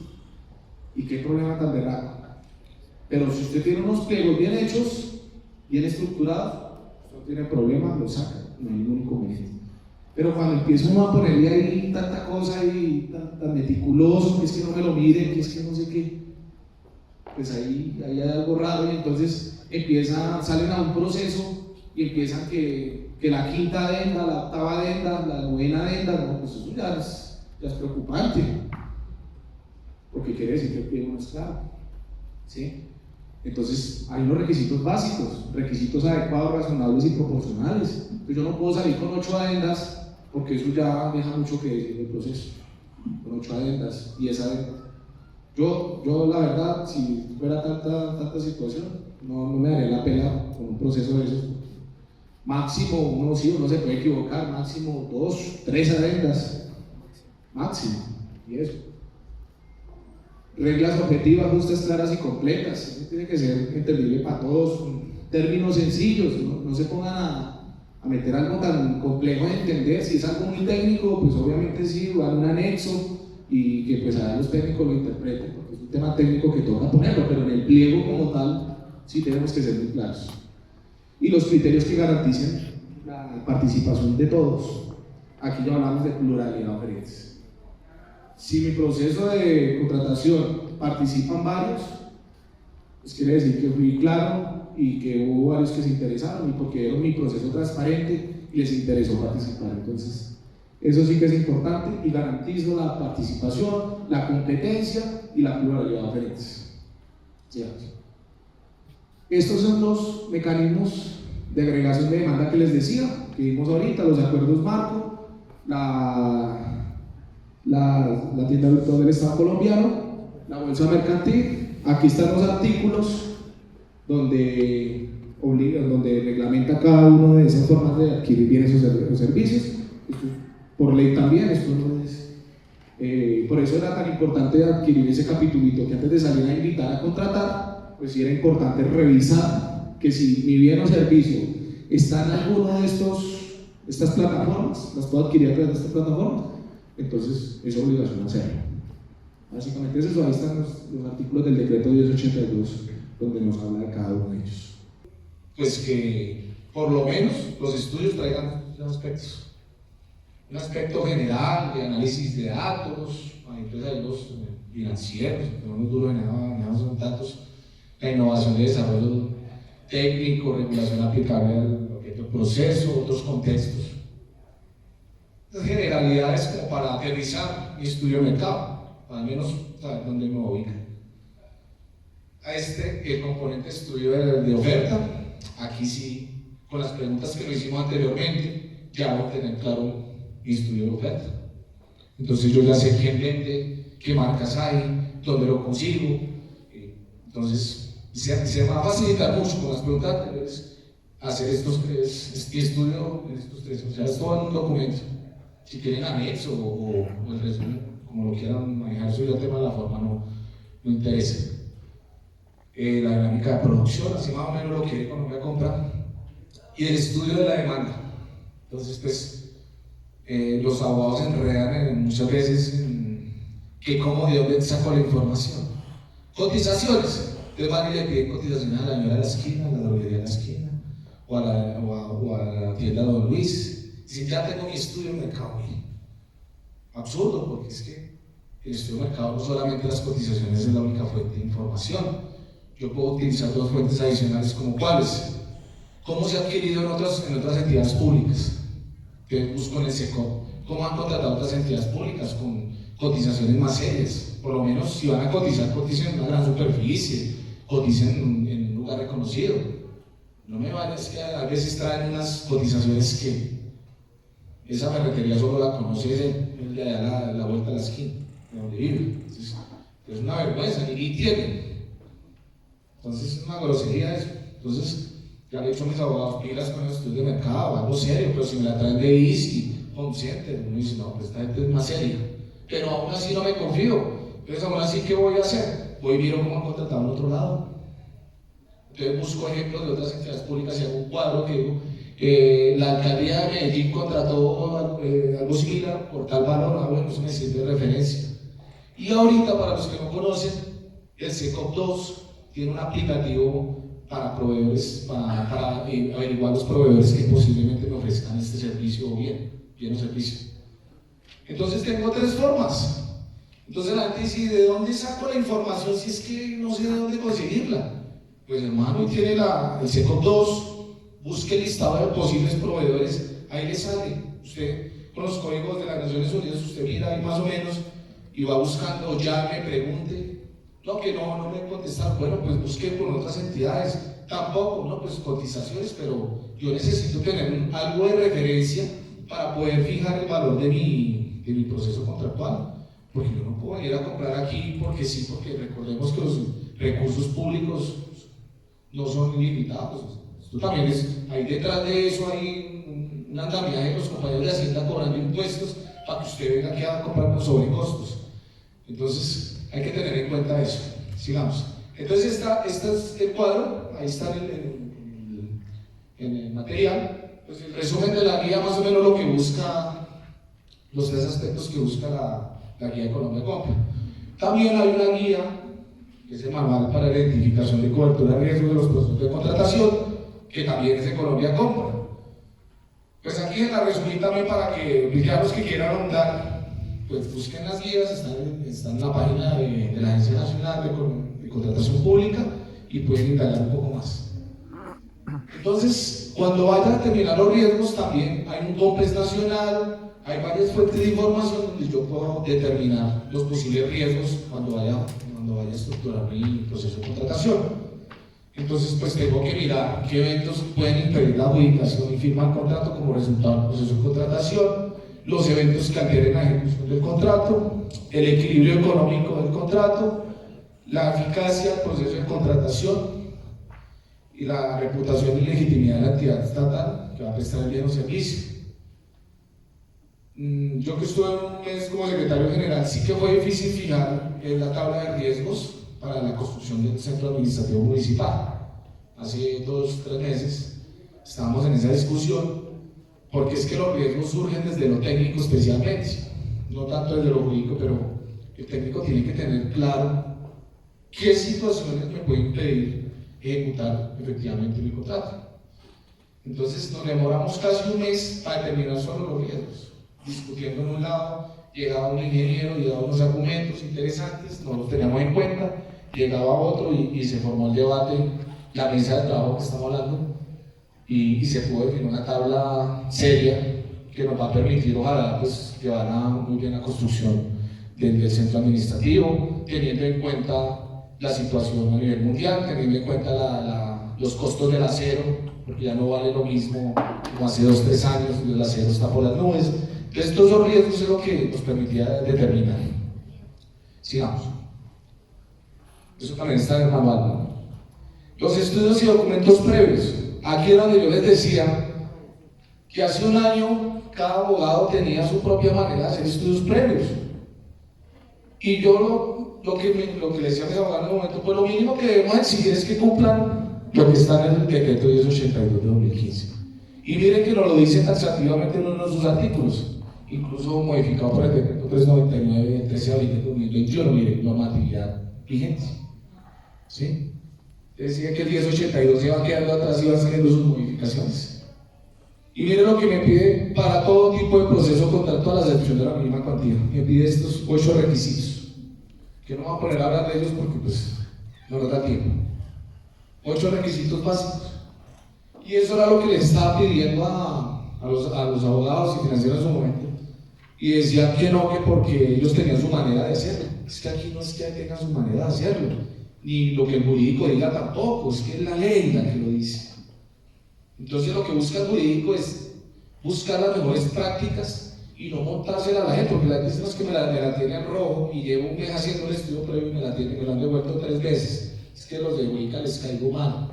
¿Y qué problema tan berraco? Pero si usted tiene unos pliegos bien hechos, bien estructurados, no tiene problema, lo saca, no hay ningún inconveniente. Pero cuando empieza uno a ponerle ahí tanta cosa y tan meticuloso, que es que no me lo mire, que es que no sé qué, pues ahí hay algo raro, y entonces salen a un proceso y empiezan que la quinta adenda, la octava adenda, la novena adenda, no, pues eso ya es preocupante, porque quiere decir que el pliego no es claro, ¿sí? Entonces hay unos requisitos básicos, requisitos adecuados, razonables y proporcionales. Entonces yo no puedo salir con 8 adendas, porque eso ya deja mucho que decir del proceso, con 8 adendas y esa adenda. Yo la verdad, si fuera tanta situación, no me daría la pena con un proceso de esos. Máximo uno, sí, uno se puede equivocar, máximo 2, 3 adendas, máximo, y eso. Reglas objetivas, justas, claras y completas. Eso tiene que ser entendible para todos, con términos sencillos, no se pongan a meter algo tan complejo de entender. Si es algo muy técnico, pues obviamente sí, van un anexo y que pues allá los técnicos lo interpreten, porque es un tema técnico que toca ponerlo, pero en el pliego como tal sí tenemos que ser muy claros. Y los criterios que garanticen la participación de todos. Aquí ya hablamos de pluralidad de oferentes. Si mi proceso de contratación participan varios, pues quiere decir que fui claro y que hubo varios que se interesaron y porque vieron mi proceso transparente y les interesó participar. Entonces, eso sí que es importante y garantizo la participación, la competencia y la pluralidad de oferentes. ¿Sí? Estos son los mecanismos de agregación de demanda que les decía, que vimos ahorita, los acuerdos marco, la tienda virtual del Estado colombiano, la bolsa mercantil. Aquí están los artículos donde reglamenta cada uno de esas formas de adquirir bienes o servicios. Esto, por ley también, esto no es. Por eso era tan importante adquirir ese capitulito, que antes de salir a invitar a contratar, pues sí era importante revisar que si mi bien o servicio está en alguno de estas plataformas, las puedo adquirir a través de estas plataformas, entonces es obligación hacerlo. Básicamente eso, ahí están los artículos del decreto 1082 donde nos habla de cada uno de ellos. Pues que por lo menos los estudios traigan un aspecto general de análisis de datos, entonces hay los financieros, no es duro de nada son datos, la innovación de desarrollo técnico, regulación aplicable al proceso, otros contextos. Las generalidades como para aterrizar mi estudio de mercado, al menos saber dónde me ubica. A el componente estudio de oferta, aquí sí, con las preguntas que lo hicimos anteriormente, ya voy a tener claro mi estudio de oferta. Entonces yo ya sé quién vende, qué marcas hay, dónde lo consigo. Entonces se va a facilitar mucho con las preguntas anteriores hacer este estudio en estos tres. O sea, es todo en un documento. Si quieren anexo o el resumen, como lo quieran manejar, eso ya el tema de la forma no interesa. La dinámica de producción, así más o menos lo que economía compra, y el estudio de la demanda. Entonces, pues, los abogados se enredan muchas veces en que cómo, de dónde saco la información. Cotizaciones. Entonces van y le piden cotizaciones a la señora de la esquina, a la droguería de la esquina, o a la tienda de Don Luis. Si ya tengo mi estudio de mercado, absurdo, porque es que el estudio de mercado no solamente las cotizaciones es la única fuente de información. Yo puedo utilizar dos fuentes adicionales, como cuáles. ¿Cómo se ha adquirido en otras entidades públicas? Entonces busco en el SECO cómo han contratado otras entidades públicas con cotizaciones más serias. Por lo menos si van a cotizar, coticen en una gran superficie, coticen en un lugar reconocido. No me vale, es que a veces traen unas cotizaciones que esa ferretería solo la conoce el de allá la vuelta a la esquina, de donde vive. Entonces, es una vergüenza, ni tienen. Entonces es una grosería eso. Entonces, ya le he dicho a mis abogados, pilas con el estudio de mercado, algo serio, pero si me la traen de ISKI, Home Center, uno dice, no, pues esta gente es más seria. Pero aún así no me confío. Entonces, aún así, ¿qué voy a hacer? Voy y miro cómo han contratado en otro lado. Entonces busco ejemplos de otras entidades públicas y hago un cuadro que digo, la alcaldía de Medellín contrató algo similar por tal valor, bueno, eso me sirve de referencia. Y ahorita, para los que no conocen, el SECOP 2 tiene un aplicativo para proveedores, para averiguar los proveedores que posiblemente me ofrezcan este servicio o bien o servicio. Entonces tengo tres formas. Entonces la gente dice, ¿de dónde saco la información si es que no sé de dónde conseguirla? Pues hermano, y tiene el SECOP 2, busque el listado de posibles proveedores, ahí le sale. Usted con los códigos de las Naciones Unidas, usted mira ahí más o menos y va buscando, llame, pregunte. No, que no me contestar, bueno, pues busque con otras entidades, tampoco, no, pues cotizaciones, pero yo necesito tener algo de referencia para poder fijar el valor de mi proceso contractual, porque yo no puedo ir a comprar aquí porque sí, porque recordemos que los recursos públicos no son ilimitados, Esto también es, ahí detrás de eso hay un andamiaje de los compañeros de Hacienda cobrando impuestos para que usted venga aquí a comprar por sobrecostos. Entonces hay que tener en cuenta eso. Sigamos. Entonces este es el cuadro, ahí está en el material. Pues el resumen de la guía, más o menos lo que busca, los tres aspectos que busca la guía de Colombia Compra. También hay una guía, que es el manual para la identificación de cobertura de riesgo de los procesos de contratación, que también es de Colombia Compra. Pues aquí en la resumí también para que los que quieran ahondar, pues busquen las guías, están en la página de la Agencia Nacional de Contratación Pública y pueden indagar un poco más. Entonces, cuando vayan a terminar los riesgos, también hay un COMPES nacional, hay varias fuentes de información donde yo puedo determinar los posibles riesgos cuando vaya a estructurar mi proceso de contratación. Entonces, pues tengo que mirar qué eventos pueden impedir la adjudicación y firma del contrato como resultado del proceso de contratación, los eventos que alteren la ejecución del contrato, el equilibrio económico del contrato, la eficacia del proceso de contratación y la reputación y legitimidad de la entidad estatal que va a prestar el bien o servicio. Yo que estuve un mes como secretario general, sí que fue difícil fijar la tabla de riesgos para la construcción del centro administrativo municipal. Hace 2-3 meses estábamos en esa discusión, porque es que los riesgos surgen desde lo técnico especialmente, no tanto desde lo jurídico, pero el técnico tiene que tener claro qué situaciones me pueden impedir ejecutar efectivamente mi contrato. Entonces nos demoramos casi un mes para determinar solo los riesgos, discutiendo en un lado, llegaba un ingeniero y daba unos argumentos interesantes, no los teníamos en cuenta, llegaba otro y se formó el debate, la mesa de trabajo que estamos hablando, y se pudo definir una tabla seria que nos va a permitir, ojalá, pues, llevar muy bien la construcción del centro administrativo, teniendo en cuenta la situación a nivel mundial, teniendo en cuenta los costos del acero, porque ya no vale lo mismo como hace 2-3 años, el acero está por las nubes. Entonces, todos esos riesgos es lo que nos permitía determinar. Sigamos. Eso también está en el manual, ¿no? Los estudios y documentos previos. Aquí era donde yo les decía que hace un año cada abogado tenía su propia manera de hacer estudios previos. Y yo lo que le decía a mis abogados en el momento, pues lo mínimo que debemos exigir es que cumplan lo que está en el decreto 1082 de 2015. Y miren que nos lo dice taxativamente en uno de sus artículos, incluso modificado por el decreto 399 del 13 de abril de 2021, miren, normatividad vigente. ¿Sí? Decía que el 1082 se va quedando atrás y va haciendo sus modificaciones. Y miren lo que me pide para todo tipo de proceso contractual a la excepción de la mínima cuantía. Me pide estos 8 requisitos, que no voy a poner a hablar de ellos porque pues no nos da tiempo. 8 requisitos básicos. Y eso era lo que les estaba pidiendo a los abogados y financieros en su momento. Y decían que no, que porque ellos tenían su manera de hacerlo. Es que aquí no es que tengan su manera de hacerlo, ni lo que el jurídico diga tampoco, es que es la ley la que lo dice. Entonces lo que busca el jurídico es buscar las mejores prácticas y no montársela a la gente, porque la gente es que me la tiene en rojo y llevo un mes haciendo el estudio previo y me lo han devuelto 3 veces. Es que los de jurídica les caigo mal.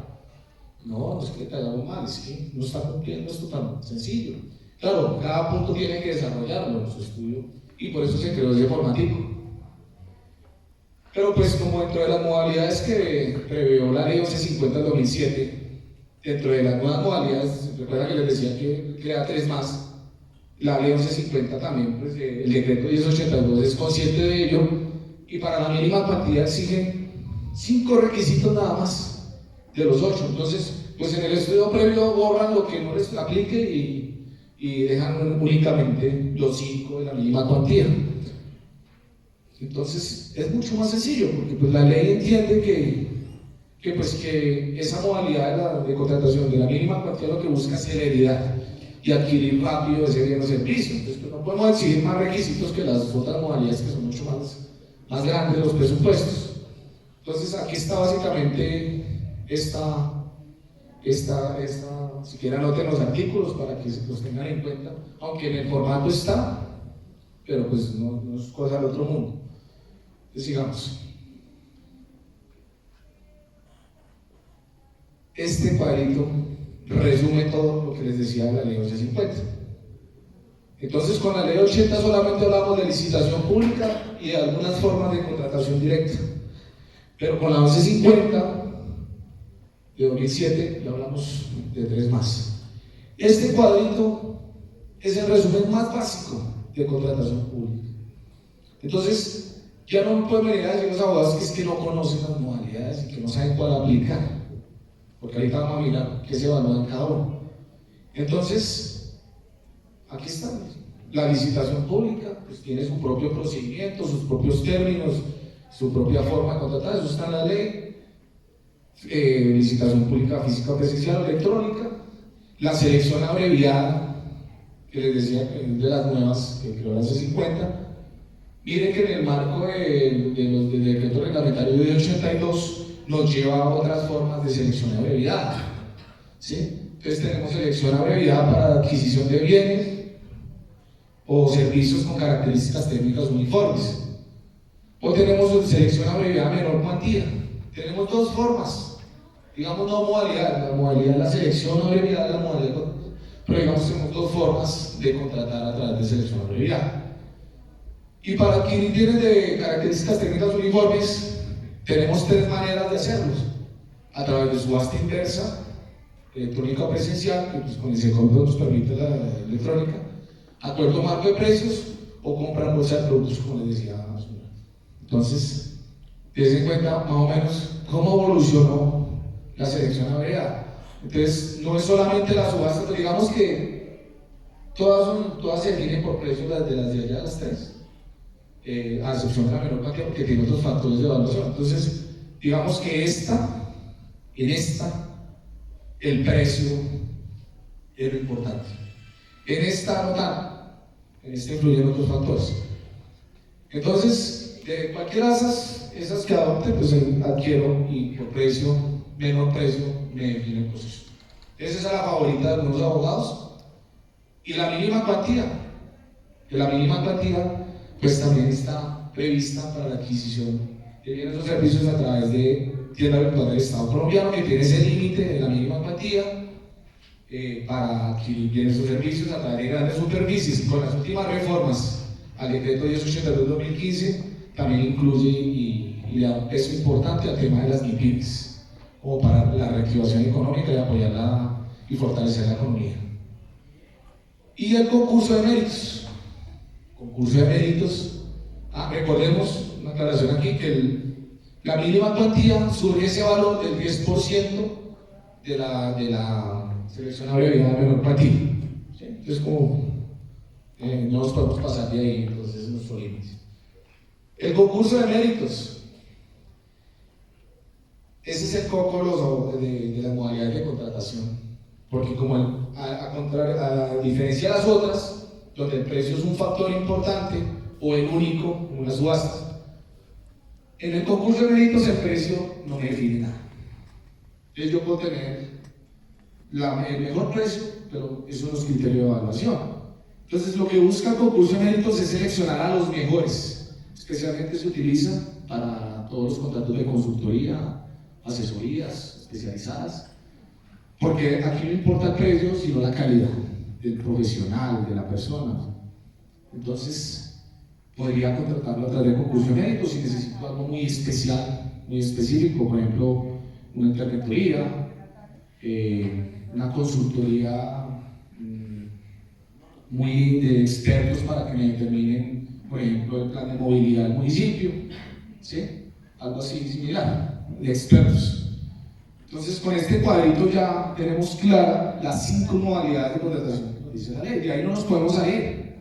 No es que le caigamos mal, es que no está cumpliendo esto tan sencillo. Claro, cada punto tiene que desarrollarlo en su estudio y por eso se creó ese formatico. Pero pues como dentro de las modalidades que previó la ley 1150 del 2007, dentro de las nuevas modalidades, recuerda que les decía que crea 3 más, la ley 1150 también, pues el decreto 1082 es consciente de ello y para la mínima cuantía exige 5 requisitos nada más de los 8. Entonces, pues en el estudio previo borran lo que no les aplique y dejan únicamente los 5 de la mínima cuantía. Entonces es mucho más sencillo porque pues la ley entiende que esa modalidad de contratación de la mínima cuantía lo que busca es celeridad y adquirir rápido ese bien o servicio. Entonces pues, no podemos exigir más requisitos que las otras modalidades que son mucho más grandes los presupuestos. Entonces aquí está básicamente esta, si quieren anoten los artículos para que los tengan en cuenta, aunque en el formato está, pero pues no es cosa del otro mundo. Entonces sigamos. Este cuadrito resume todo lo que les decía de la ley 1150. Entonces, con la ley 80 solamente hablamos de licitación pública y de algunas formas de contratación directa, pero con la 1150 de 2007 ya hablamos de 3 más. Este cuadrito es el resumen más básico de contratación pública. Entonces, ya no pueden venir a decir los abogados que es que no conocen las modalidades y que no saben cuál aplicar, porque ahorita vamos a mirar qué se evalúa en cada uno. Entonces, aquí está. La licitación pública pues tiene su propio procedimiento, sus propios términos, su propia forma de contratar, eso está en la ley. Licitación pública física, presencial o electrónica. La selección abreviada, que les decía que es de las nuevas, que creo era hace 50. Miren que en el marco del decreto reglamentario de 82 nos lleva a otras formas de selección abreviada, ¿sí? Entonces tenemos selección abreviada para adquisición de bienes o servicios con características técnicas uniformes, o tenemos selección abreviada menor cuantía. Tenemos 2 formas, digamos no modalidad, la modalidad es la selección abreviada, la modalidad, pero digamos tenemos 2 formas de contratar a través de selección abreviada. Y para adquirir bienes de características técnicas uniformes, tenemos 3 maneras de hacerlos: a través de subasta inversa, electrónica o presencial, que pues con ese código nos permite la electrónica, acuerdo marco de precios o compra en bolsa de productos, como les decía. Entonces, dense en cuenta más o menos cómo evolucionó la selección abreviada. Entonces, no es solamente la subasta, pero digamos que todas se definen por precios, de allá las 3. A excepción de la menor cantidad, porque tiene otros factores de evaluación. Entonces, digamos que en esta, el precio es lo importante. En esta no tanto, en esta influyen otros factores. Entonces, de cualquiera de esas que adopte, pues adquiero y por precio, menor precio, me define el proceso. Esa es la favorita de algunos abogados. Y la mínima cuantía, pues también está prevista para la adquisición de bienes o servicios a través de tienda virtual del Estado colombiano, que tiene ese límite de la mínima cuantía para adquirir bienes o servicios a través de grandes superficies. Y con las últimas reformas al decreto 1082-2015 también incluye y le da un peso importante al tema de las MIPYMES, como para la reactivación económica y apoyarla y fortalecer la economía. Y el concurso de méritos. Recordemos una aclaración aquí, que la mínima cuantía surge ese valor del 10% de la selección abreviada de menor cuantía. ¿Sí? Entonces, como no nos podemos pasar de ahí, entonces es nuestro límite. El concurso de méritos. Ese es el coco de las modalidades de contratación, porque como a diferencia de las otras, donde el precio es un factor importante o el único en una subasta, en el concurso de méritos el precio no me define nada. Entonces yo puedo tener el mejor precio, pero esos son los criterios de evaluación. Entonces lo que busca el concurso de méritos es seleccionar a los mejores. Especialmente se utiliza para todos los contratos de consultoría, asesorías especializadas, porque aquí no importa el precio, sino la calidad del profesional, de la persona. Entonces, podría contratarlo a través de concurso de méritos si necesito algo muy especial, muy específico, por ejemplo, una interventoría, una consultoría muy de expertos para que me determinen, por ejemplo, el plan de movilidad del municipio, ¿sí? Algo así similar, de expertos. Entonces, con este cuadrito ya tenemos claras las 5 modalidades de contratación que nos dice la ley. De ahí no nos podemos salir.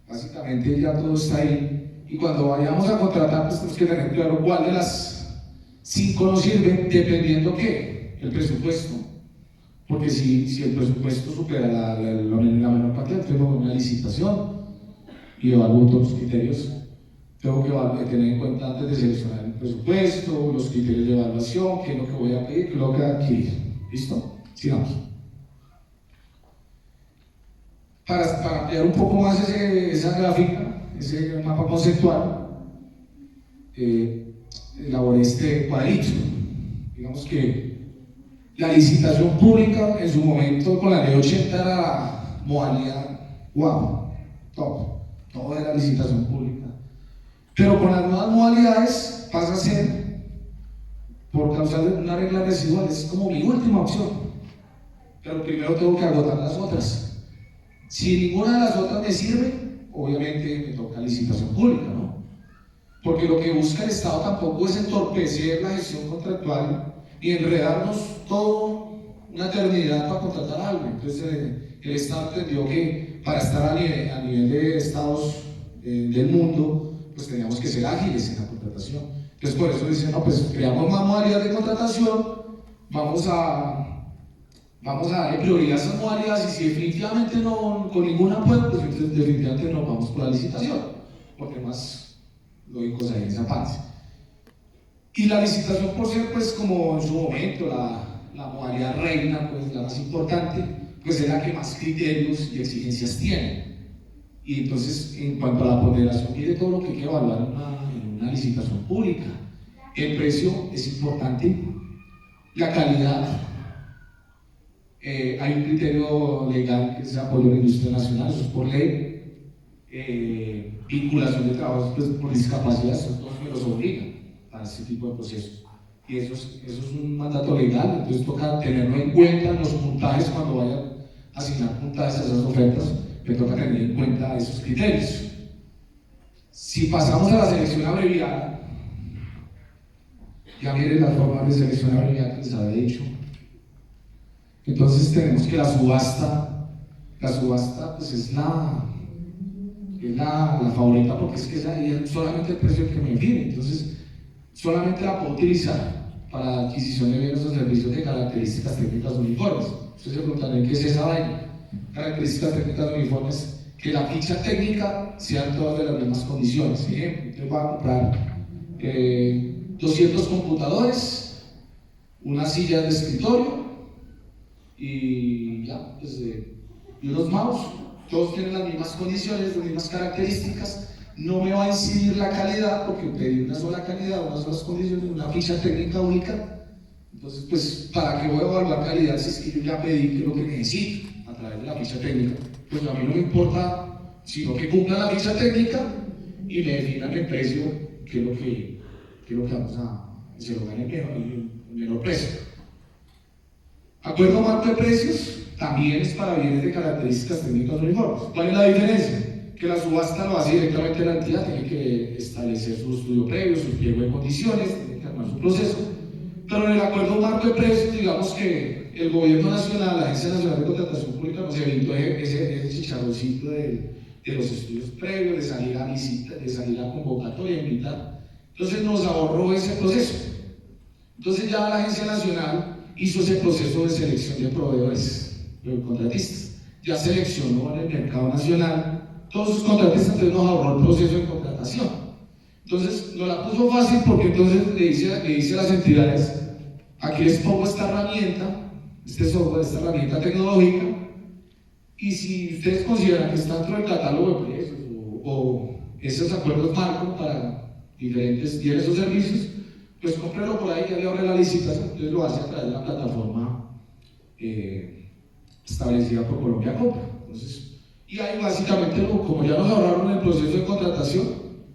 Básicamente ya todo está ahí. Y cuando vayamos a contratar, pues tenemos que tener claro cuál de las 5 nos sirve, dependiendo ¿qué? El presupuesto. Porque si el presupuesto supera la menor cantidad, tengo una licitación y evalúo todos los criterios. Tengo que tener en cuenta antes de seleccionar el presupuesto, los criterios de evaluación, qué es lo que voy a pedir, qué es lo que voy a adquirir. ¿Listo? Sigamos. Para ampliar un poco más esa gráfica, ese mapa conceptual, elaboré este cuadrito. Digamos que La licitación pública en su momento con la ley 80 era la modalidad, wow, todo era licitación pública. Pero con las nuevas modalidades pasa a ser, por causa de una regla residual, es como mi última opción. Pero primero tengo que agotar las otras. Si ninguna de las otras me sirve, obviamente me toca licitación pública, ¿no? Porque lo que busca el Estado tampoco es entorpecer la gestión contractual y enredarnos todo una eternidad para contratar algo. Entonces el Estado entendió que para estar a nivel de estados del mundo, pues teníamos que ser ágiles en la contratación. Entonces por eso dicen, no, pues creamos más modalidades de contratación, vamos a darle prioridad a esas modalidades, y si definitivamente no, con ninguna puedo, pues entonces definitivamente nos vamos por la licitación, porque más lógicos hay en esa parte. Y la licitación, por ser pues como en su momento la modalidad reina, pues la más importante, pues es la que más criterios y exigencias tiene. Y entonces, en cuanto a la ponderación, mire todo lo que hay que evaluar en una licitación pública. El precio es importante, la calidad. Hay un criterio legal que es apoyo a la industria nacional, eso es por ley. Vinculación de trabajos pues, por discapacidad, esos dos me los obligan para este tipo de procesos. Y eso es un mandato legal, entonces toca tenerlo en cuenta en los puntajes cuando vayan a asignar puntajes a esas ofertas, me toca tener en cuenta esos criterios. Si pasamos a la selección abreviada, ya miren las formas de selección abreviada que les había dicho. Entonces tenemos que la subasta pues es la favorita, porque es que es solamente el precio que me define. Entonces solamente la puedo utilizar para la adquisición de bienes o servicios de características técnicas uniformes. Ustedes se preguntarán qué es esa vaina. Características técnicas uniformes, que la ficha técnica sean todas de las mismas condiciones. Ejemplo, usted va a comprar 200 computadores, una silla de escritorio y ya, pues, y unos mouse. Todos tienen las mismas condiciones, las mismas características. No me va a incidir la calidad porque pedí una sola calidad, unas solas condiciones, una ficha técnica única. Entonces, pues, ¿para qué voy a evaluar calidad si es que yo ya pedí que lo que necesito a través de la ficha técnica? Pues a mí no me importa, sino que cumpla la ficha técnica y me definan el precio, que es lo que vamos a, se lo gane el menor precio. Acuerdo marco de precios también es para bienes de características técnicas uniformes. ¿Cuál es la diferencia? Que la subasta lo hace directamente la entidad, tiene que establecer su estudio previo, su pliego de condiciones, tiene que armar su proceso. Pero en el acuerdo marco de precios, digamos que el gobierno nacional, la Agencia Nacional de Contratación Pública, nos evitó ese chicharroncito de los estudios previos, de salir a visita, de salir a convocatoria, invitar. Entonces nos ahorró ese proceso. Entonces ya la Agencia Nacional hizo ese proceso de selección de proveedores, de contratistas. Ya seleccionó en el mercado nacional todos sus contratistas, entonces nos ahorró el proceso de contratación. Entonces nos la puso fácil porque entonces le dice a las entidades, aquí les pongo esta herramienta, este software, esta herramienta tecnológica, y si ustedes consideran que está dentro del catálogo de precios o esos acuerdos marco para diferentes bienes o servicios, pues cómprelo por ahí, ya le ahorré la licitación. Entonces lo hace a través de la plataforma establecida por Colombia Compra. Entonces, y ahí básicamente, como ya nos ahorraron el proceso de contratación,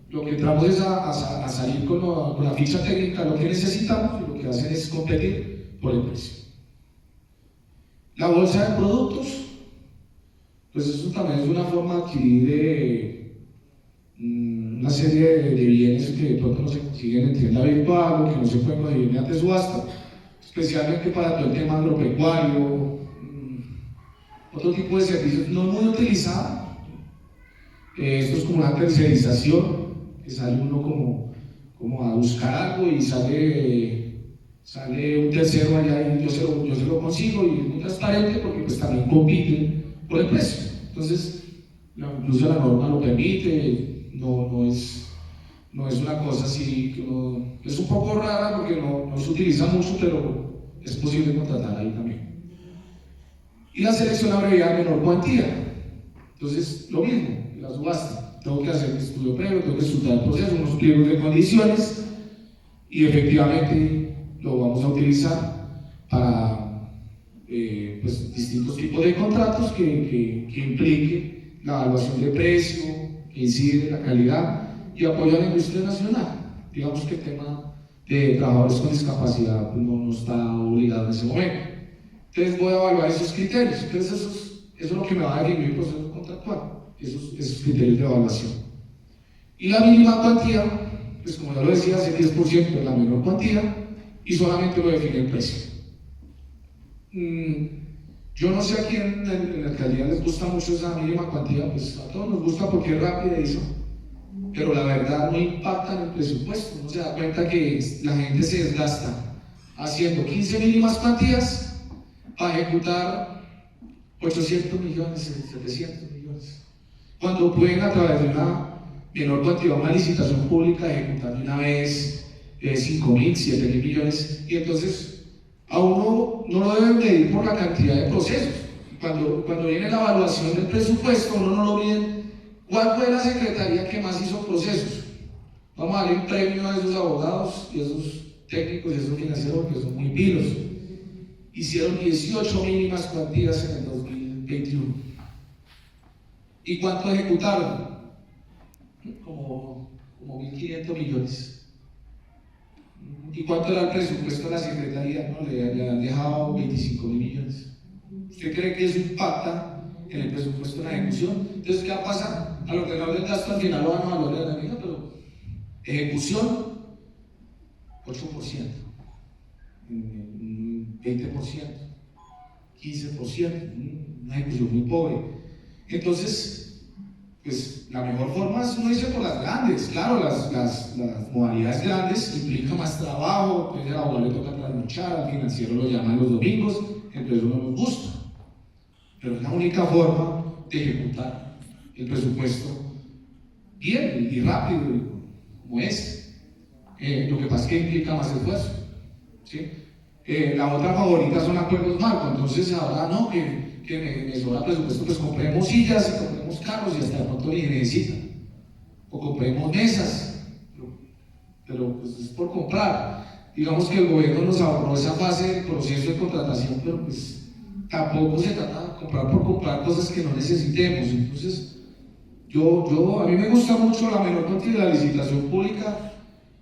lo que entramos es a salir con la ficha técnica, lo que necesitamos, y lo que hacen es competir por el precio. La bolsa de productos, pues eso también es una forma de adquirir una serie de bienes que de pronto no se consiguen en tienda virtual o que no se pueden conseguir mediante subasta, especialmente para todo el tema agropecuario, otro tipo de servicios no muy utilizado. Esto es como una tercerización, que sale uno como a buscar algo y sale un tercero allá y yo se lo consigo, y es muy transparente porque pues también compiten por el precio. Entonces, incluso la norma lo permite, no es una cosa así, que es un poco rara porque no se utiliza mucho, pero es posible contratar ahí también. Y la selección abreviada de menor cuantía. Entonces, lo mismo, la subasta. Tengo que hacer mi estudio previo, tengo que estudiar el proceso, unos pliegos de condiciones, y efectivamente lo vamos a utilizar para distintos tipos de contratos que implique la evaluación de precio, que incide la calidad y apoyo a la industria nacional. Digamos que el tema de trabajadores con discapacidad pues, no está obligado en ese momento. Entonces voy a evaluar esos criterios. Entonces eso es lo que me va a definir el proceso contractual, esos criterios de evaluación. Y la mínima cuantía, pues como ya lo decía, es el 10% de la menor cuantía y solamente lo define el precio. Yo no sé a quién en la alcaldía les gusta mucho esa mínima cuantía, pues a todos nos gusta porque es rápida y eso, pero la verdad no impacta en el presupuesto. Uno se da cuenta que la gente se desgasta haciendo 15 mínimas cuantías para ejecutar 800 millones, 700 millones, cuando pueden a través de una menor cuantía, una licitación pública, ejecutar de una vez 5.000, 7.000 millones, y entonces a uno no lo deben medir por la cantidad de procesos. Cuando viene la evaluación del presupuesto, uno no lo mide. ¿Cuál fue la secretaría que más hizo procesos? Vamos a darle un premio a esos abogados y a esos técnicos y a esos financieros que son muy pilos. Hicieron 18 mínimas cuantías en el 2021. ¿Y cuánto ejecutaron? Como 1.500 millones. ¿Y cuánto era el presupuesto de la Secretaría? No, le han dejado 25.000 millones. ¿Usted cree que eso impacta en el presupuesto de la ejecución? Entonces, ¿qué va a pasar? A lo que no del gasto al final lo van a valorar de la vida, pero ejecución, 8%, 20%, 15%, una ejecución muy pobre. Entonces, pues la mejor forma es uno irse por las grandes. Claro, las modalidades grandes implican más trabajo, entonces al abogado le toca trasnochar, al financiero lo llaman los domingos, entonces uno nos gusta. Pero es la única forma de ejecutar el presupuesto bien y rápido, como es. Lo que pasa es que implica más esfuerzo, ¿sí? La otra favorita son acuerdos marco, entonces ahora no, que me sobra presupuesto, pues compremos sillas y compremos carros y hasta de pronto ni necesitan. O compremos mesas, pero pues es por comprar. Digamos que el gobierno nos ahorró esa fase del proceso de contratación, pero pues tampoco se trata de comprar por comprar cosas que no necesitemos. Entonces, a mí me gusta mucho la menor cuantía de la licitación pública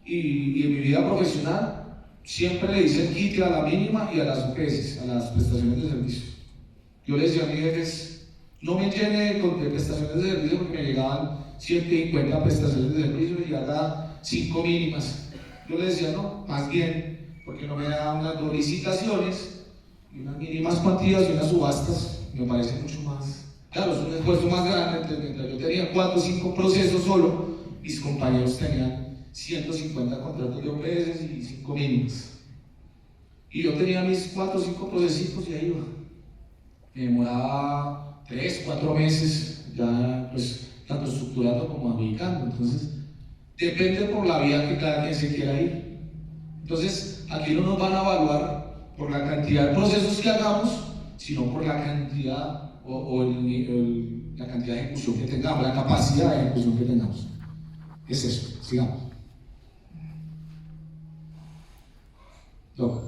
y en mi vida profesional siempre le hice el quite a la mínima y a las UPS, a las prestaciones de servicio. Yo les decía a mis jefes, no me llene de prestaciones de servicio porque me llegaban 150 prestaciones de servicio y haga 5 mínimas. Yo les decía, no, más bien, porque no me da unas 2 licitaciones y unas mínimas cuantías y unas subastas, me parece mucho más. Claro, es un esfuerzo más grande, entonces mientras yo tenía 4 o 5 procesos solo, mis compañeros tenían 150 contratos de OPS y 5 mínimas. Y yo tenía mis 4 o 5 procesitos y ahí iba. Me demoraba 3, 4 meses, ya pues tanto estructurando como adjudicando. Entonces, depende por la vía que cada quien se quiera ir. Entonces, aquí no nos van a evaluar por la cantidad de procesos que hagamos, sino por la cantidad la cantidad de ejecución que tengamos, la capacidad de ejecución que tengamos. Es eso, sigamos. No,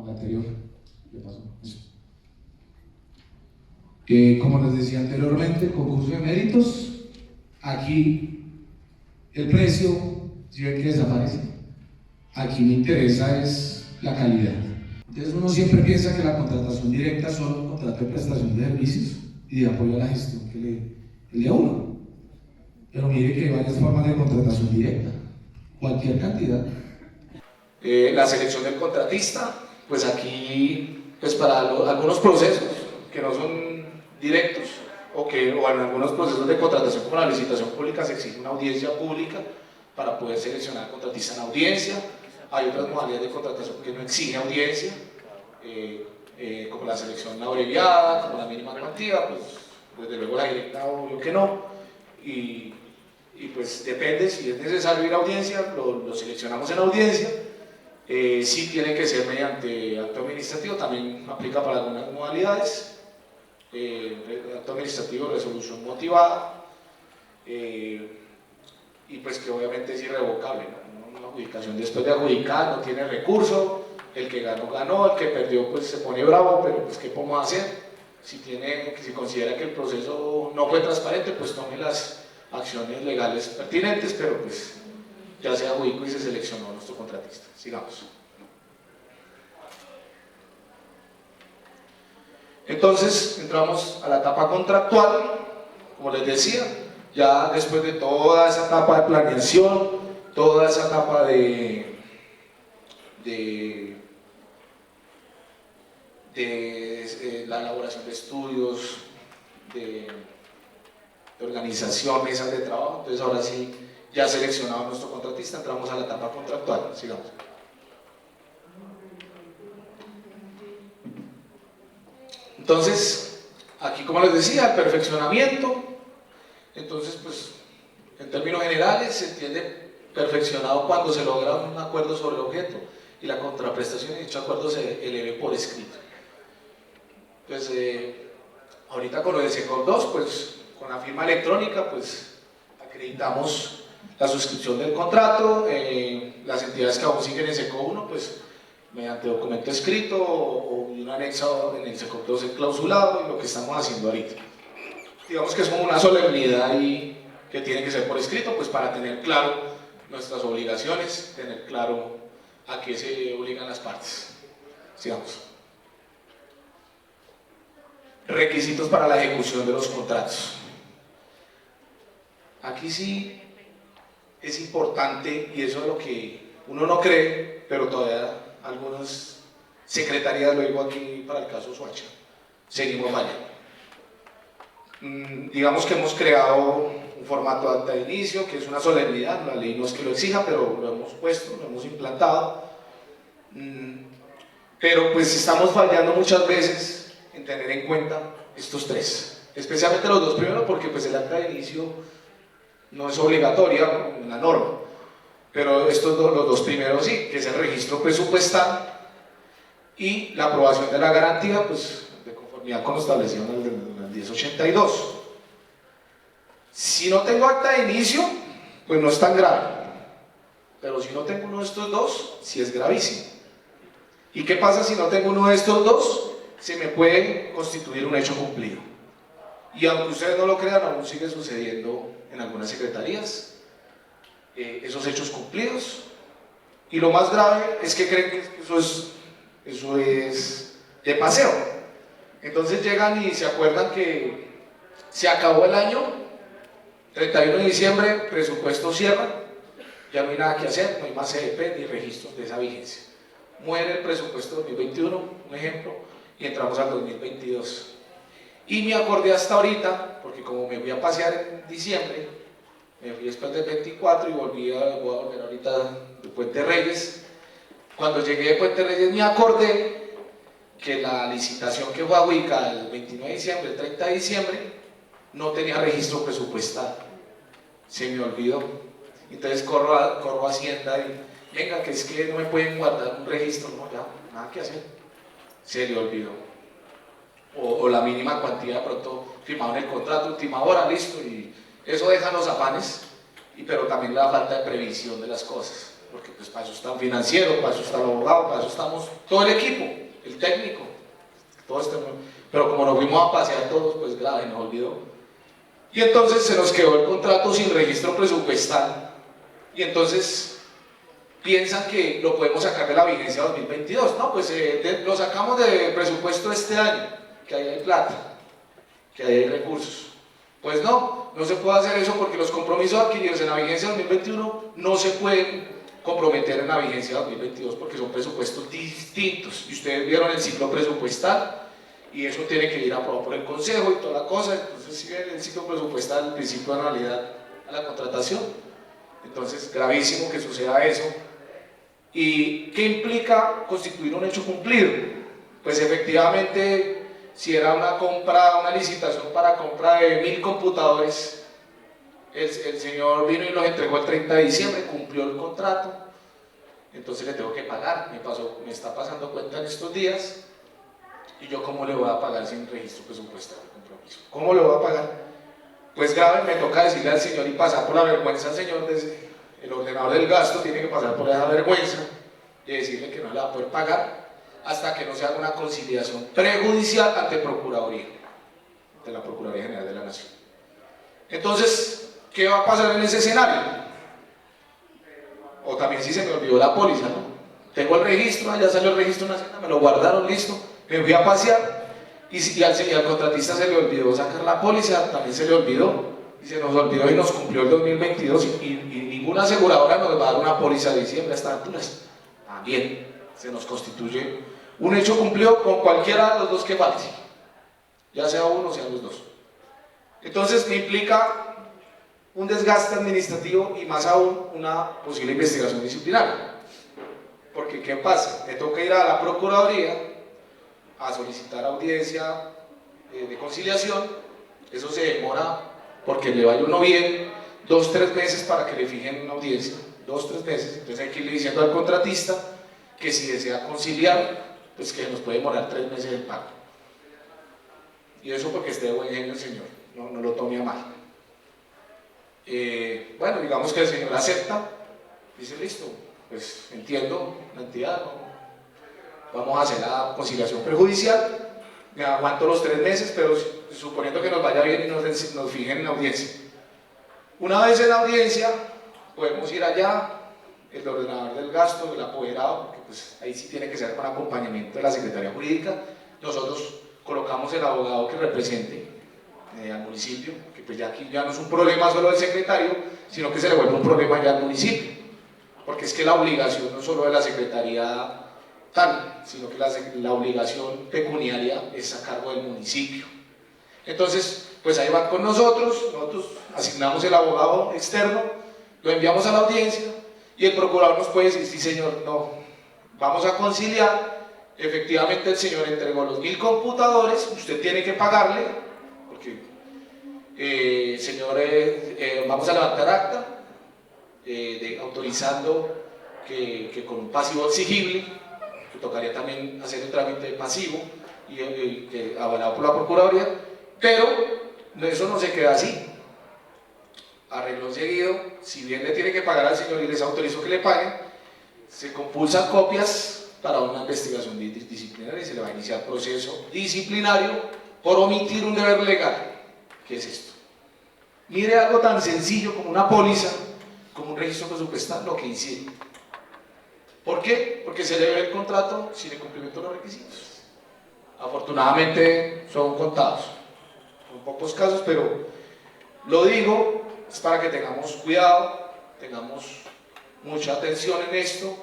la anterior, ¿qué pasó? Eso. Como les decía anteriormente, concurso de méritos. Aquí el precio, si ven que desaparece, aquí me interesa es la calidad. Entonces uno siempre piensa que la contratación directa es solo un contrato de prestación de servicios y de apoyo a la gestión que le da uno. Pero mire que hay varias formas de contratación directa, cualquier cantidad. La selección del contratista, pues aquí, pues para algunos procesos que no son directos o en algunos procesos de contratación como la licitación pública se exige una audiencia pública para poder seleccionar al contratista en audiencia. Hay otras modalidades de contratación que no exige audiencia, como la selección abreviada, como la mínima cuantía, pues desde luego la directa obvio que no, y pues depende si es necesario ir a audiencia, lo seleccionamos en audiencia. Sí tiene que ser mediante acto administrativo, también aplica para algunas modalidades, acto administrativo, resolución motivada, y pues que obviamente es irrevocable, ¿no? Una adjudicación después de adjudicar no tiene recurso, el que ganó, ganó, el que perdió pues se pone bravo, pero pues ¿qué podemos hacer? Si considera que el proceso no fue transparente, pues tome las acciones legales pertinentes, pero pues ya se adjudicó y se seleccionó a nuestro contratista. Sigamos. Entonces entramos a la etapa contractual, como les decía, ya después de toda esa etapa de planeación, toda esa etapa de la elaboración de estudios, de organización, mesas de trabajo. Entonces ahora sí, ya seleccionado nuestro contratista, entramos a la etapa contractual. Sigamos. Entonces, aquí como les decía, el perfeccionamiento. Entonces, pues, en términos generales, se entiende perfeccionado cuando se logra un acuerdo sobre el objeto y la contraprestación de dicho acuerdo se eleve por escrito. Entonces, ahorita con lo de SECOP 2, pues, con la firma electrónica, pues, acreditamos la suscripción del contrato. Las entidades que aún siguen en SECOP 1, pues, mediante documento escrito o un anexo en el SECOP 2 enclausulado, y lo que estamos haciendo ahorita. Digamos que es como una solemnidad ahí que tiene que ser por escrito, pues para tener claro nuestras obligaciones, tener claro a qué se obligan las partes. Sigamos. Requisitos para la ejecución de los contratos. Aquí sí es importante, y eso es lo que uno no cree, pero todavía algunas secretarías, lo digo aquí para el caso Soacha, seguimos fallando. Digamos que hemos creado un formato de acta de inicio, que es una solemnidad, la ley no es que lo exija, pero lo hemos puesto, lo hemos implantado. Pero pues estamos fallando muchas veces en tener en cuenta estos tres, especialmente los dos primeros, porque pues el acta de inicio no es obligatoria en la norma, pero estos los dos primeros sí, que es el registro presupuestal y la aprobación de la garantía, pues de conformidad con lo establecido en el 1082. Si no tengo acta de inicio, pues no es tan grave, pero si no tengo uno de estos dos, sí es gravísimo. ¿Y qué pasa si no tengo uno de estos dos? Se me puede constituir un hecho cumplido. Y aunque ustedes no lo crean, aún sigue sucediendo en algunas secretarías esos hechos cumplidos. Y lo más grave es que creen que eso es de paseo. Entonces llegan y se acuerdan que se acabó el año, 31 de diciembre, presupuesto cierra, ya no hay nada que hacer, no hay más CDP ni registros de esa vigencia. Muere el presupuesto 2021, un ejemplo, y entramos al 2022. Y me acordé hasta ahorita, porque como me fui a pasear en diciembre, me fui después del 24 y voy a volver ahorita de Puente Reyes. Cuando llegué de Puente Reyes me acordé que la licitación que fue a Huica el 29 de diciembre, el 30 de diciembre, no tenía registro presupuestal. Se me olvidó. Entonces corro a Hacienda y, venga, que es que no me pueden guardar un registro. No, ya, nada que hacer. Se le olvidó. O la mínima cuantía, de pronto firmaron el contrato, última hora, listo, y eso deja los afanes, pero también la falta de previsión de las cosas, porque pues para eso está un financiero, para eso está el abogado, para eso estamos todo el equipo, el técnico, todo pero como nos fuimos a pasear todos, pues grave, nos olvidó. Y entonces se nos quedó el contrato sin registro presupuestal, y entonces piensan que lo podemos sacar de la vigencia 2022, no, pues lo sacamos de presupuesto este año, que ahí hay plata, que ahí hay recursos. Pues no se puede hacer eso porque los compromisos adquiridos en la vigencia 2021 no se pueden comprometer en la vigencia 2022 porque son presupuestos distintos. Y ustedes vieron el ciclo presupuestal y eso tiene que ir aprobado por el Consejo y toda la cosa. Entonces si ven el ciclo presupuestal, el principio de anualidad a la contratación. Entonces gravísimo que suceda eso. ¿Y qué implica constituir un hecho cumplido? Pues efectivamente, si era una licitación para compra de 1000 computadores, el señor vino y los entregó el 30 de diciembre, cumplió el contrato, entonces le tengo que pagar, me está pasando cuenta en estos días, y yo ¿cómo le voy a pagar sin registro presupuestal de compromiso? ¿Cómo le voy a pagar? Pues grave, me toca decirle al señor y pasar por la vergüenza al señor, el ordenador del gasto tiene que pasar por esa vergüenza, de decirle que no la va a poder pagar hasta que no se haga una conciliación prejudicial ante Procuraduría, de la Procuraduría General de la Nación. Entonces, ¿qué va a pasar en ese escenario? O también si se me olvidó la póliza, ¿no? Tengo el registro, ya salió el registro en Hacienda, me lo guardaron, listo, me fui a pasear y al contratista se le olvidó sacar la póliza, también se le olvidó, y se nos olvidó y nos cumplió el 2022 y ninguna aseguradora nos va a dar una póliza de diciembre a estas alturas. También se nos constituye un hecho cumplido con cualquiera de los dos que falte, ya sea uno o sean los dos. Entonces me implica un desgaste administrativo y más aún una posible investigación disciplinaria. Porque ¿qué pasa? Me toca ir a la Procuraduría a solicitar audiencia de conciliación, eso se demora porque le vaya uno bien 2-3 meses para que le fijen una audiencia, 2-3 meses, entonces hay que irle diciendo al contratista que si desea conciliar, pues que nos puede demorar 3 meses el pago. Y eso porque esté de buen genio el señor, no lo tome a mal. Bueno, digamos que el señor acepta, dice listo, pues entiendo la entidad, vamos a hacer la conciliación prejudicial, me aguanto los 3 meses, pero suponiendo que nos vaya bien y nos fijen en la audiencia. Una vez en la audiencia, podemos ir allá, el ordenador del gasto, el apoderado, porque pues ahí sí tiene que ser con acompañamiento de la Secretaría Jurídica. Nosotros colocamos el abogado que represente al municipio, que pues ya aquí ya no es un problema solo del secretario, sino que se le vuelve un problema ya al municipio, porque es que la obligación no solo de la Secretaría tal, sino que la obligación pecuniaria es a cargo del municipio. Entonces, pues ahí van con nosotros asignamos el abogado externo, lo enviamos a la audiencia y el procurador nos puede decir, sí señor, no, vamos a conciliar, efectivamente el señor entregó los 1000 computadores, usted tiene que pagarle, porque señor, vamos a levantar acta autorizando que con un pasivo exigible, que tocaría también hacer el trámite pasivo y avalado por la Procuraduría, pero eso no se queda así. Arreglón seguido, si bien le tiene que pagar al señor y les autorizo que le paguen, se compulsan copias para una investigación disciplinaria y se le va a iniciar proceso disciplinario por omitir un deber legal. ¿Qué es esto? Mire algo tan sencillo como una póliza, como un registro presupuestal, lo que incide. ¿Por qué? Porque se le ve el contrato sin el cumplimiento de los requisitos. Afortunadamente son contados, son pocos casos, pero lo digo es para que tengamos cuidado, tengamos mucha atención en esto.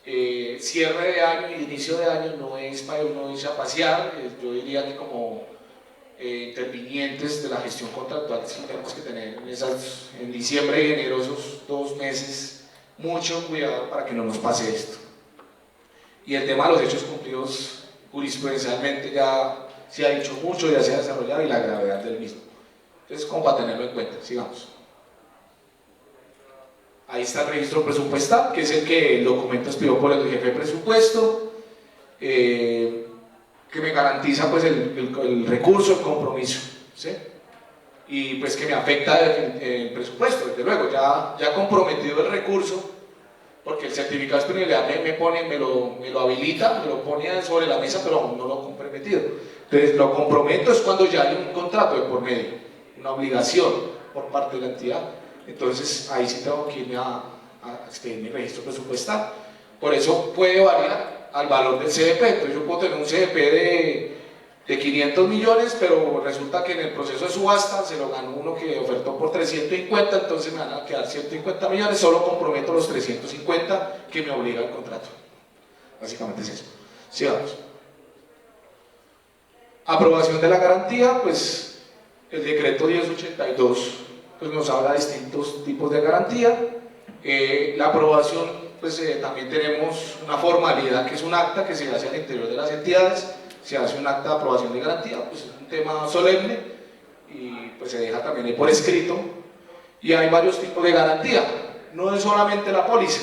Cierre de año y inicio de año no es para uno irse a pasear, yo diría que como intervinientes de la gestión contractual sí tenemos que tener en diciembre y enero esos 2 meses mucho cuidado para que no nos pase esto. Y el tema de los hechos cumplidos jurisprudencialmente ya se ha dicho mucho, ya se ha desarrollado y la gravedad del mismo. Entonces, como para tenerlo en cuenta, sigamos. Ahí está el registro presupuestal, que es el documento expedido por el jefe de presupuesto, que me garantiza pues el recurso, el compromiso, ¿sí? Y pues que me afecta el presupuesto, desde luego, ya comprometido el recurso, porque el certificado de disponibilidad me lo habilita, me lo pone sobre la mesa, pero aún no lo he comprometido. Entonces, lo comprometo es cuando ya hay un contrato de por medio, una obligación por parte de la entidad. Entonces, ahí sí tengo que irme a expedir mi registro presupuestal. Por eso puede variar al valor del CDP. Entonces, yo puedo tener un CDP de 500 millones, pero resulta que en el proceso de subasta se lo ganó uno que ofertó por 350, entonces me van a quedar 150 millones, solo comprometo los 350 que me obliga el contrato. Básicamente es eso. Sigamos. Aprobación de la garantía, pues el decreto 1082 pues, nos habla de distintos tipos de garantía. La aprobación, pues también tenemos una formalidad que es un acta que se hace al interior de las entidades. Se hace un acta de aprobación de garantía, pues es un tema solemne y pues se deja también ahí por escrito. Y hay varios tipos de garantía, no es solamente la póliza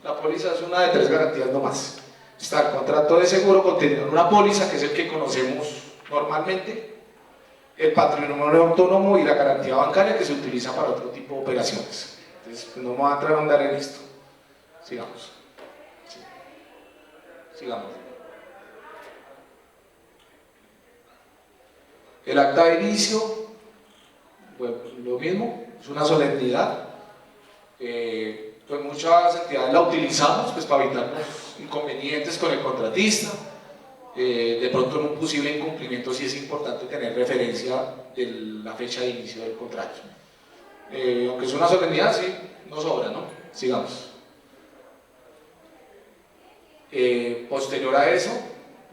es una de 3 garantías nomás. Está el contrato de seguro contenido en una póliza, que es el que conocemos normalmente, el patrimonio autónomo y la garantía bancaria, que se utiliza para otro tipo de operaciones. Entonces, pues no me voy a entrar a andar en esto. Sigamos. Sí. Sigamos. El acta de inicio, bueno, lo mismo, es una solemnidad. Pues muchas entidades la utilizamos pues, para evitarnos inconvenientes con el contratista. De pronto en un posible incumplimiento sí es importante tener referencia de la fecha de inicio del contrato. Aunque es una solemnidad, sí, no sobra, ¿no? Sigamos. Posterior a eso,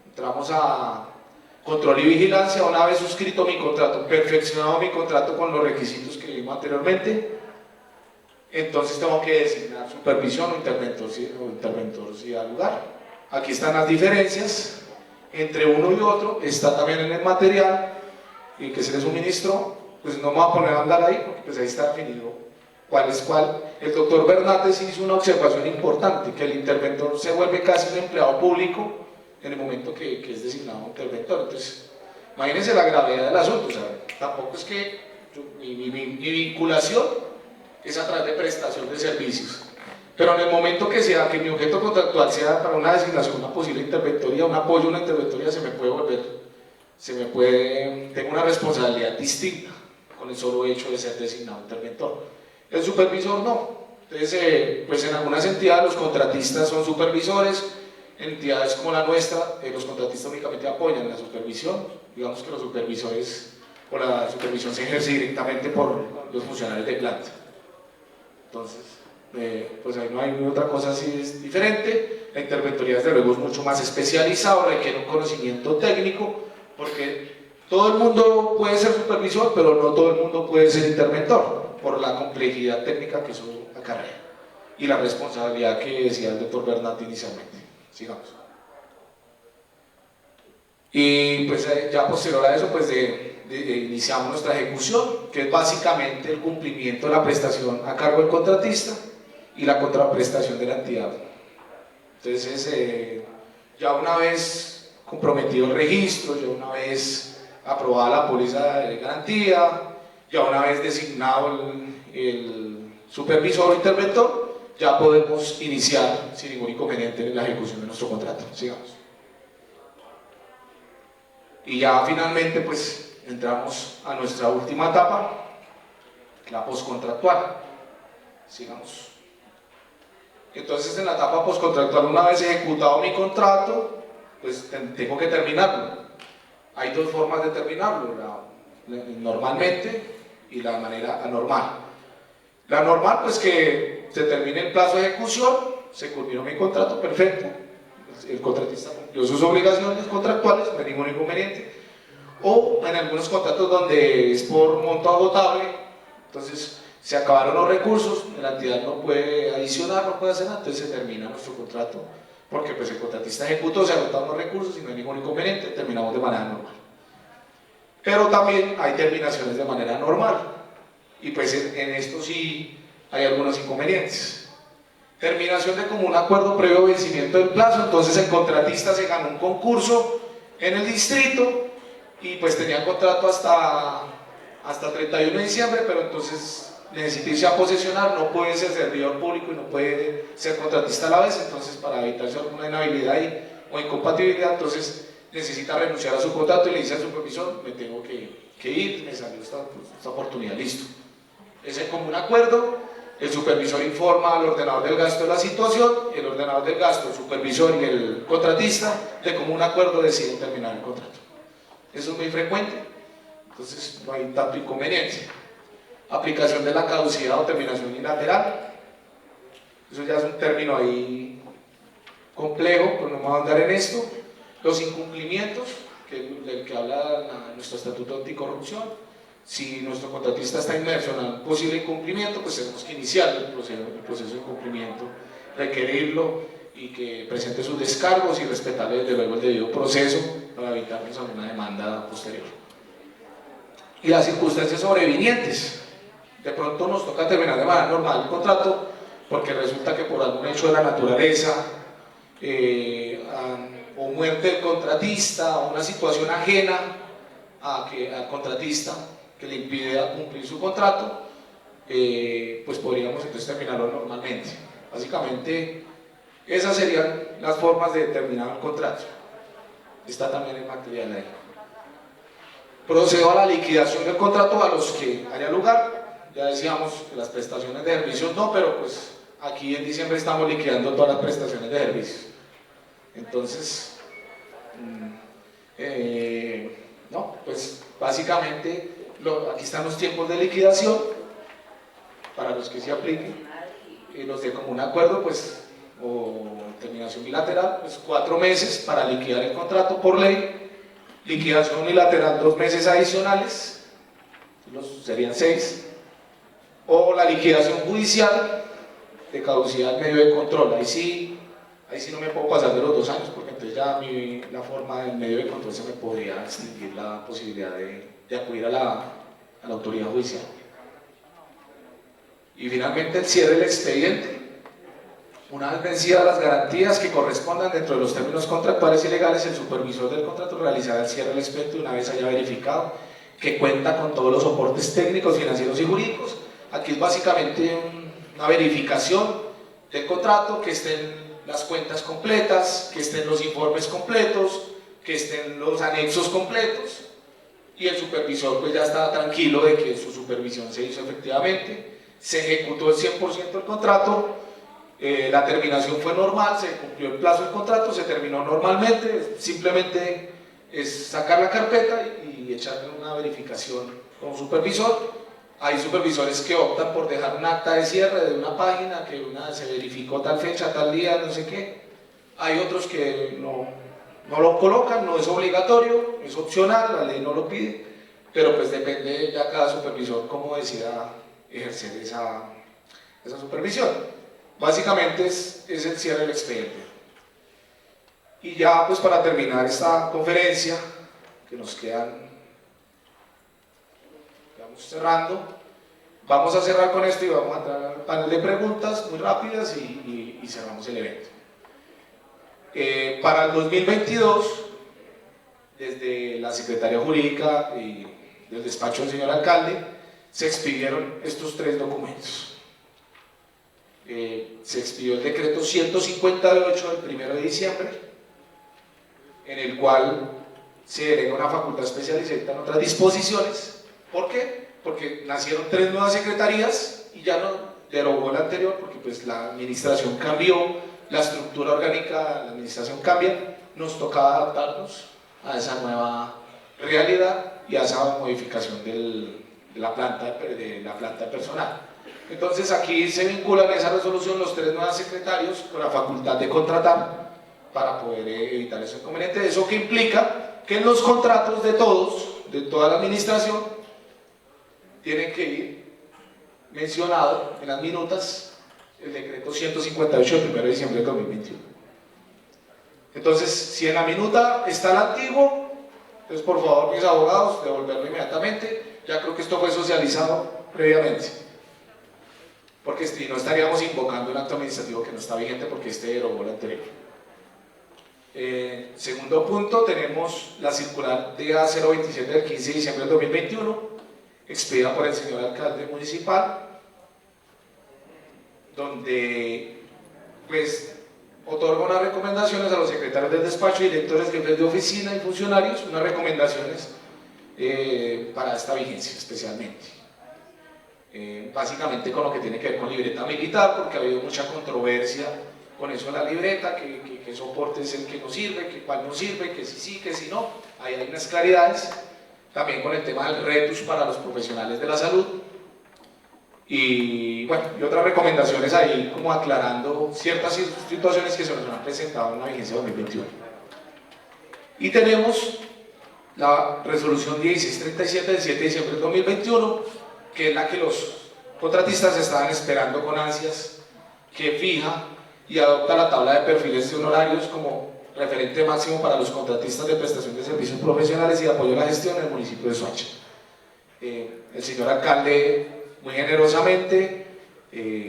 entramos a control y vigilancia. Una vez suscrito mi contrato, perfeccionado mi contrato con los requisitos que vimos anteriormente, entonces tengo que designar supervisión o interventor si da lugar. Aquí están las diferencias entre uno y otro, está también en el material y que se les suministró. Pues no me voy a poner a andar ahí porque pues ahí está definido cuál es cuál. El doctor Bernates hizo una observación importante, que el interventor se vuelve casi un empleado público en el momento que es designado interventor. Entonces, imagínense la gravedad del asunto. O sea, tampoco es que mi vinculación es a través de prestación de servicios, pero en el momento que sea que mi objeto contractual sea para una designación, una posible interventoría, un apoyo a una interventoría, tengo una responsabilidad distinta con el solo hecho de ser designado interventor. El supervisor no. Entonces, pues en algunas entidades los contratistas son supervisores, en entidades como la nuestra, los contratistas únicamente apoyan la supervisión. Digamos que los supervisores o la supervisión se ejerce directamente por los funcionarios de planta. Entonces, pues ahí no hay otra cosa así es diferente. La interventoría desde luego es mucho más especializada, requiere un conocimiento técnico, porque todo el mundo puede ser supervisor, pero no todo el mundo puede ser interventor, por la complejidad técnica que eso acarrea y la responsabilidad que decía el doctor Bernat inicialmente. Sigamos. Y pues ya posterior a eso, pues iniciamos nuestra ejecución, que es básicamente el cumplimiento de la prestación a cargo del contratista y la contraprestación de la entidad. Entonces, ya una vez comprometido el registro, ya una vez aprobada la póliza de garantía, ya una vez designado el supervisor o interventor, ya podemos iniciar sin ningún inconveniente en la ejecución de nuestro contrato. Sigamos. Y ya finalmente pues entramos a nuestra última etapa, la postcontractual. Sigamos. Entonces en la etapa postcontractual, una vez ejecutado mi contrato, pues tengo que terminarlo. Hay dos formas de terminarlo, normalmente y la manera anormal. La normal, pues que se termine el plazo de ejecución, se culminó mi contrato, perfecto, el contratista cumplió sus obligaciones contractuales, no hay ningún inconveniente. O en algunos contratos donde es por monto agotable, entonces se acabaron los recursos, la entidad no puede adicionar, no puede hacer nada, entonces se termina nuestro contrato, porque pues el contratista ejecutó, se agotaron los recursos y no hay ningún inconveniente, terminamos de manera normal. Pero también hay terminaciones de manera normal, y pues en esto sí hay algunos inconvenientes. Terminación de común acuerdo previo vencimiento del plazo. Entonces el contratista se ganó un concurso en el distrito y pues tenía contrato hasta 31 de diciembre, pero entonces necesita irse a posesionar, no puede ser servidor público y no puede ser contratista a la vez. Entonces, para evitarse alguna inhabilidad o incompatibilidad, entonces necesita renunciar a su contrato y le dice al supervisor: me tengo que ir, me salió esta oportunidad, listo. Es el común acuerdo. El supervisor informa al ordenador del gasto de la situación, el ordenador del gasto, el supervisor y el contratista de común acuerdo deciden terminar el contrato. Eso es muy frecuente, entonces no hay tanto inconveniente. Aplicación de la caducidad o terminación unilateral, eso ya es un término ahí complejo, pero no me voy a andar en esto. Los incumplimientos, del que habla nuestro estatuto anticorrupción. Si nuestro contratista está inmerso en un posible incumplimiento, pues tenemos que iniciar el proceso de incumplimiento, requerirlo y que presente sus descargos y respetarle desde luego el debido proceso para evitarnos alguna demanda posterior. Y las circunstancias sobrevinientes. De pronto nos toca terminar de manera normal el contrato porque resulta que por algún hecho de la naturaleza o muerte del contratista o una situación ajena al contratista que le impide cumplir su contrato, pues podríamos entonces terminarlo normalmente. Básicamente Esas serían las formas de determinar un contrato. Está también en materia de ley. Procedo a la liquidación del contrato a los que haya lugar. Ya decíamos que las prestaciones de servicios no, pero pues aquí en diciembre estamos liquidando todas las prestaciones de servicios. Entonces, no, pues básicamente aquí están los tiempos de liquidación para los que se apliquen. Los de común acuerdo, pues, o terminación bilateral, pues 4 meses para liquidar el contrato por ley. Liquidación unilateral 2 meses adicionales, serían 6. O la liquidación judicial de caducidad del medio de control. Ahí sí no me puedo pasar de los 2 años, porque entonces ya la forma del medio de control se me podría extinguir la posibilidad de acudir a la autoridad judicial. Y finalmente el cierre del expediente. Una vez vencidas las garantías que correspondan dentro de los términos contractuales y legales, el supervisor del contrato realizará el cierre del expediente una vez haya verificado que cuenta con todos los soportes técnicos, financieros y jurídicos. Aquí es básicamente una verificación del contrato, que estén las cuentas completas, que estén los informes completos, que estén los anexos completos, y el supervisor pues ya está tranquilo de que su supervisión se hizo efectivamente, se ejecutó el 100% del contrato. La terminación fue normal, se cumplió el plazo del contrato, se terminó normalmente, simplemente es sacar la carpeta y echarle una verificación con un supervisor. Hay supervisores que optan por dejar un acta de cierre de una página, que se verificó tal fecha, tal día, no sé qué. Hay otros que no lo colocan, no es obligatorio, es opcional, la ley no lo pide, pero pues depende ya cada supervisor cómo decida ejercer esa supervisión. Básicamente es el cierre del expediente. Y ya pues para terminar esta conferencia, que nos quedamos cerrando, vamos a cerrar con esto y vamos a entrar al panel de preguntas muy rápidas y cerramos el evento. Para el 2022, desde la Secretaría Jurídica y del despacho del señor alcalde, se expidieron estos 3 documentos. Se expidió el decreto 158 del 1 de diciembre, en el cual se delega una facultad especial y se dictan otras disposiciones. ¿Por qué? Porque nacieron 3 nuevas secretarías y ya no derogó la anterior, porque pues la administración cambió, la estructura orgánica de la administración cambia, nos tocaba adaptarnos a esa nueva realidad y a esa modificación de la planta de personal. Entonces aquí se vinculan en esa resolución los 3 nuevos secretarios con la facultad de contratar para poder evitar ese inconveniente. Eso que implica que en los contratos de toda la administración, tienen que ir mencionado en las minutas el decreto 158 del 1 de diciembre de 2021. Entonces, si en la minuta está el antiguo, entonces por favor mis abogados, devolverlo inmediatamente. Ya creo que esto fue socializado previamente, porque si no estaríamos invocando un acto administrativo que no está vigente porque derogó el anterior. Segundo punto, tenemos la circular DA 027 del 15 de diciembre del 2021, expedida por el señor alcalde municipal, donde pues otorga unas recomendaciones a los secretarios del despacho, directores, jefes de oficina y funcionarios, unas recomendaciones para esta vigencia especialmente. Básicamente con lo que tiene que ver con libreta militar, porque ha habido mucha controversia con eso en la libreta, que soporte es el que no sirve, que cuál no sirve, que sí, que sí no. Ahí hay unas claridades. También con el tema del retus para los profesionales de la salud. Y bueno, y otras recomendaciones ahí como aclarando ciertas situaciones que se nos han presentado en la vigencia 2021. Y tenemos la resolución 1637 del 7 de diciembre del 2021, que es la que los contratistas estaban esperando con ansias, que fija y adopta la tabla de perfiles de honorarios como referente máximo para los contratistas de prestación de servicios profesionales y de apoyo a la gestión en el municipio de Soacha. El señor alcalde muy generosamente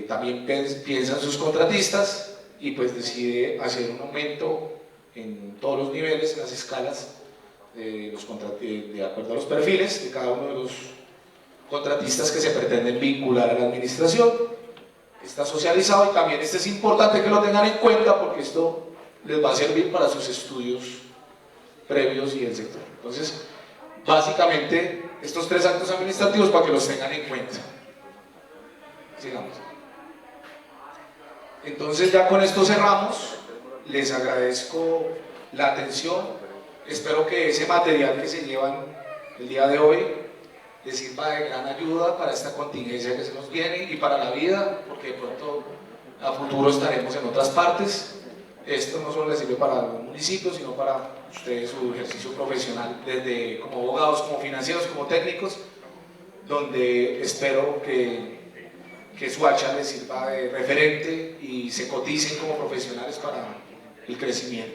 también piensa en sus contratistas y pues decide hacer un aumento en todos los niveles, en las escalas de acuerdo a los perfiles de cada uno de los contratistas que se pretenden vincular a la administración. está socializado, y también este es importante que lo tengan en cuenta porque esto les va a servir para sus estudios previos y del sector. Entonces, básicamente, estos 3 actos administrativos para que los tengan en cuenta. Sigamos. Entonces, ya con esto cerramos. Les agradezco la atención. Espero que ese material que se llevan el día de hoy les sirva de gran ayuda para esta contingencia que se nos viene y para la vida, porque de pronto a futuro estaremos en otras partes. Esto no solo les sirve para los municipios, sino para ustedes su ejercicio profesional, desde como abogados, como financieros, como técnicos, donde espero que su hacha les sirva de referente y se coticen como profesionales para el crecimiento.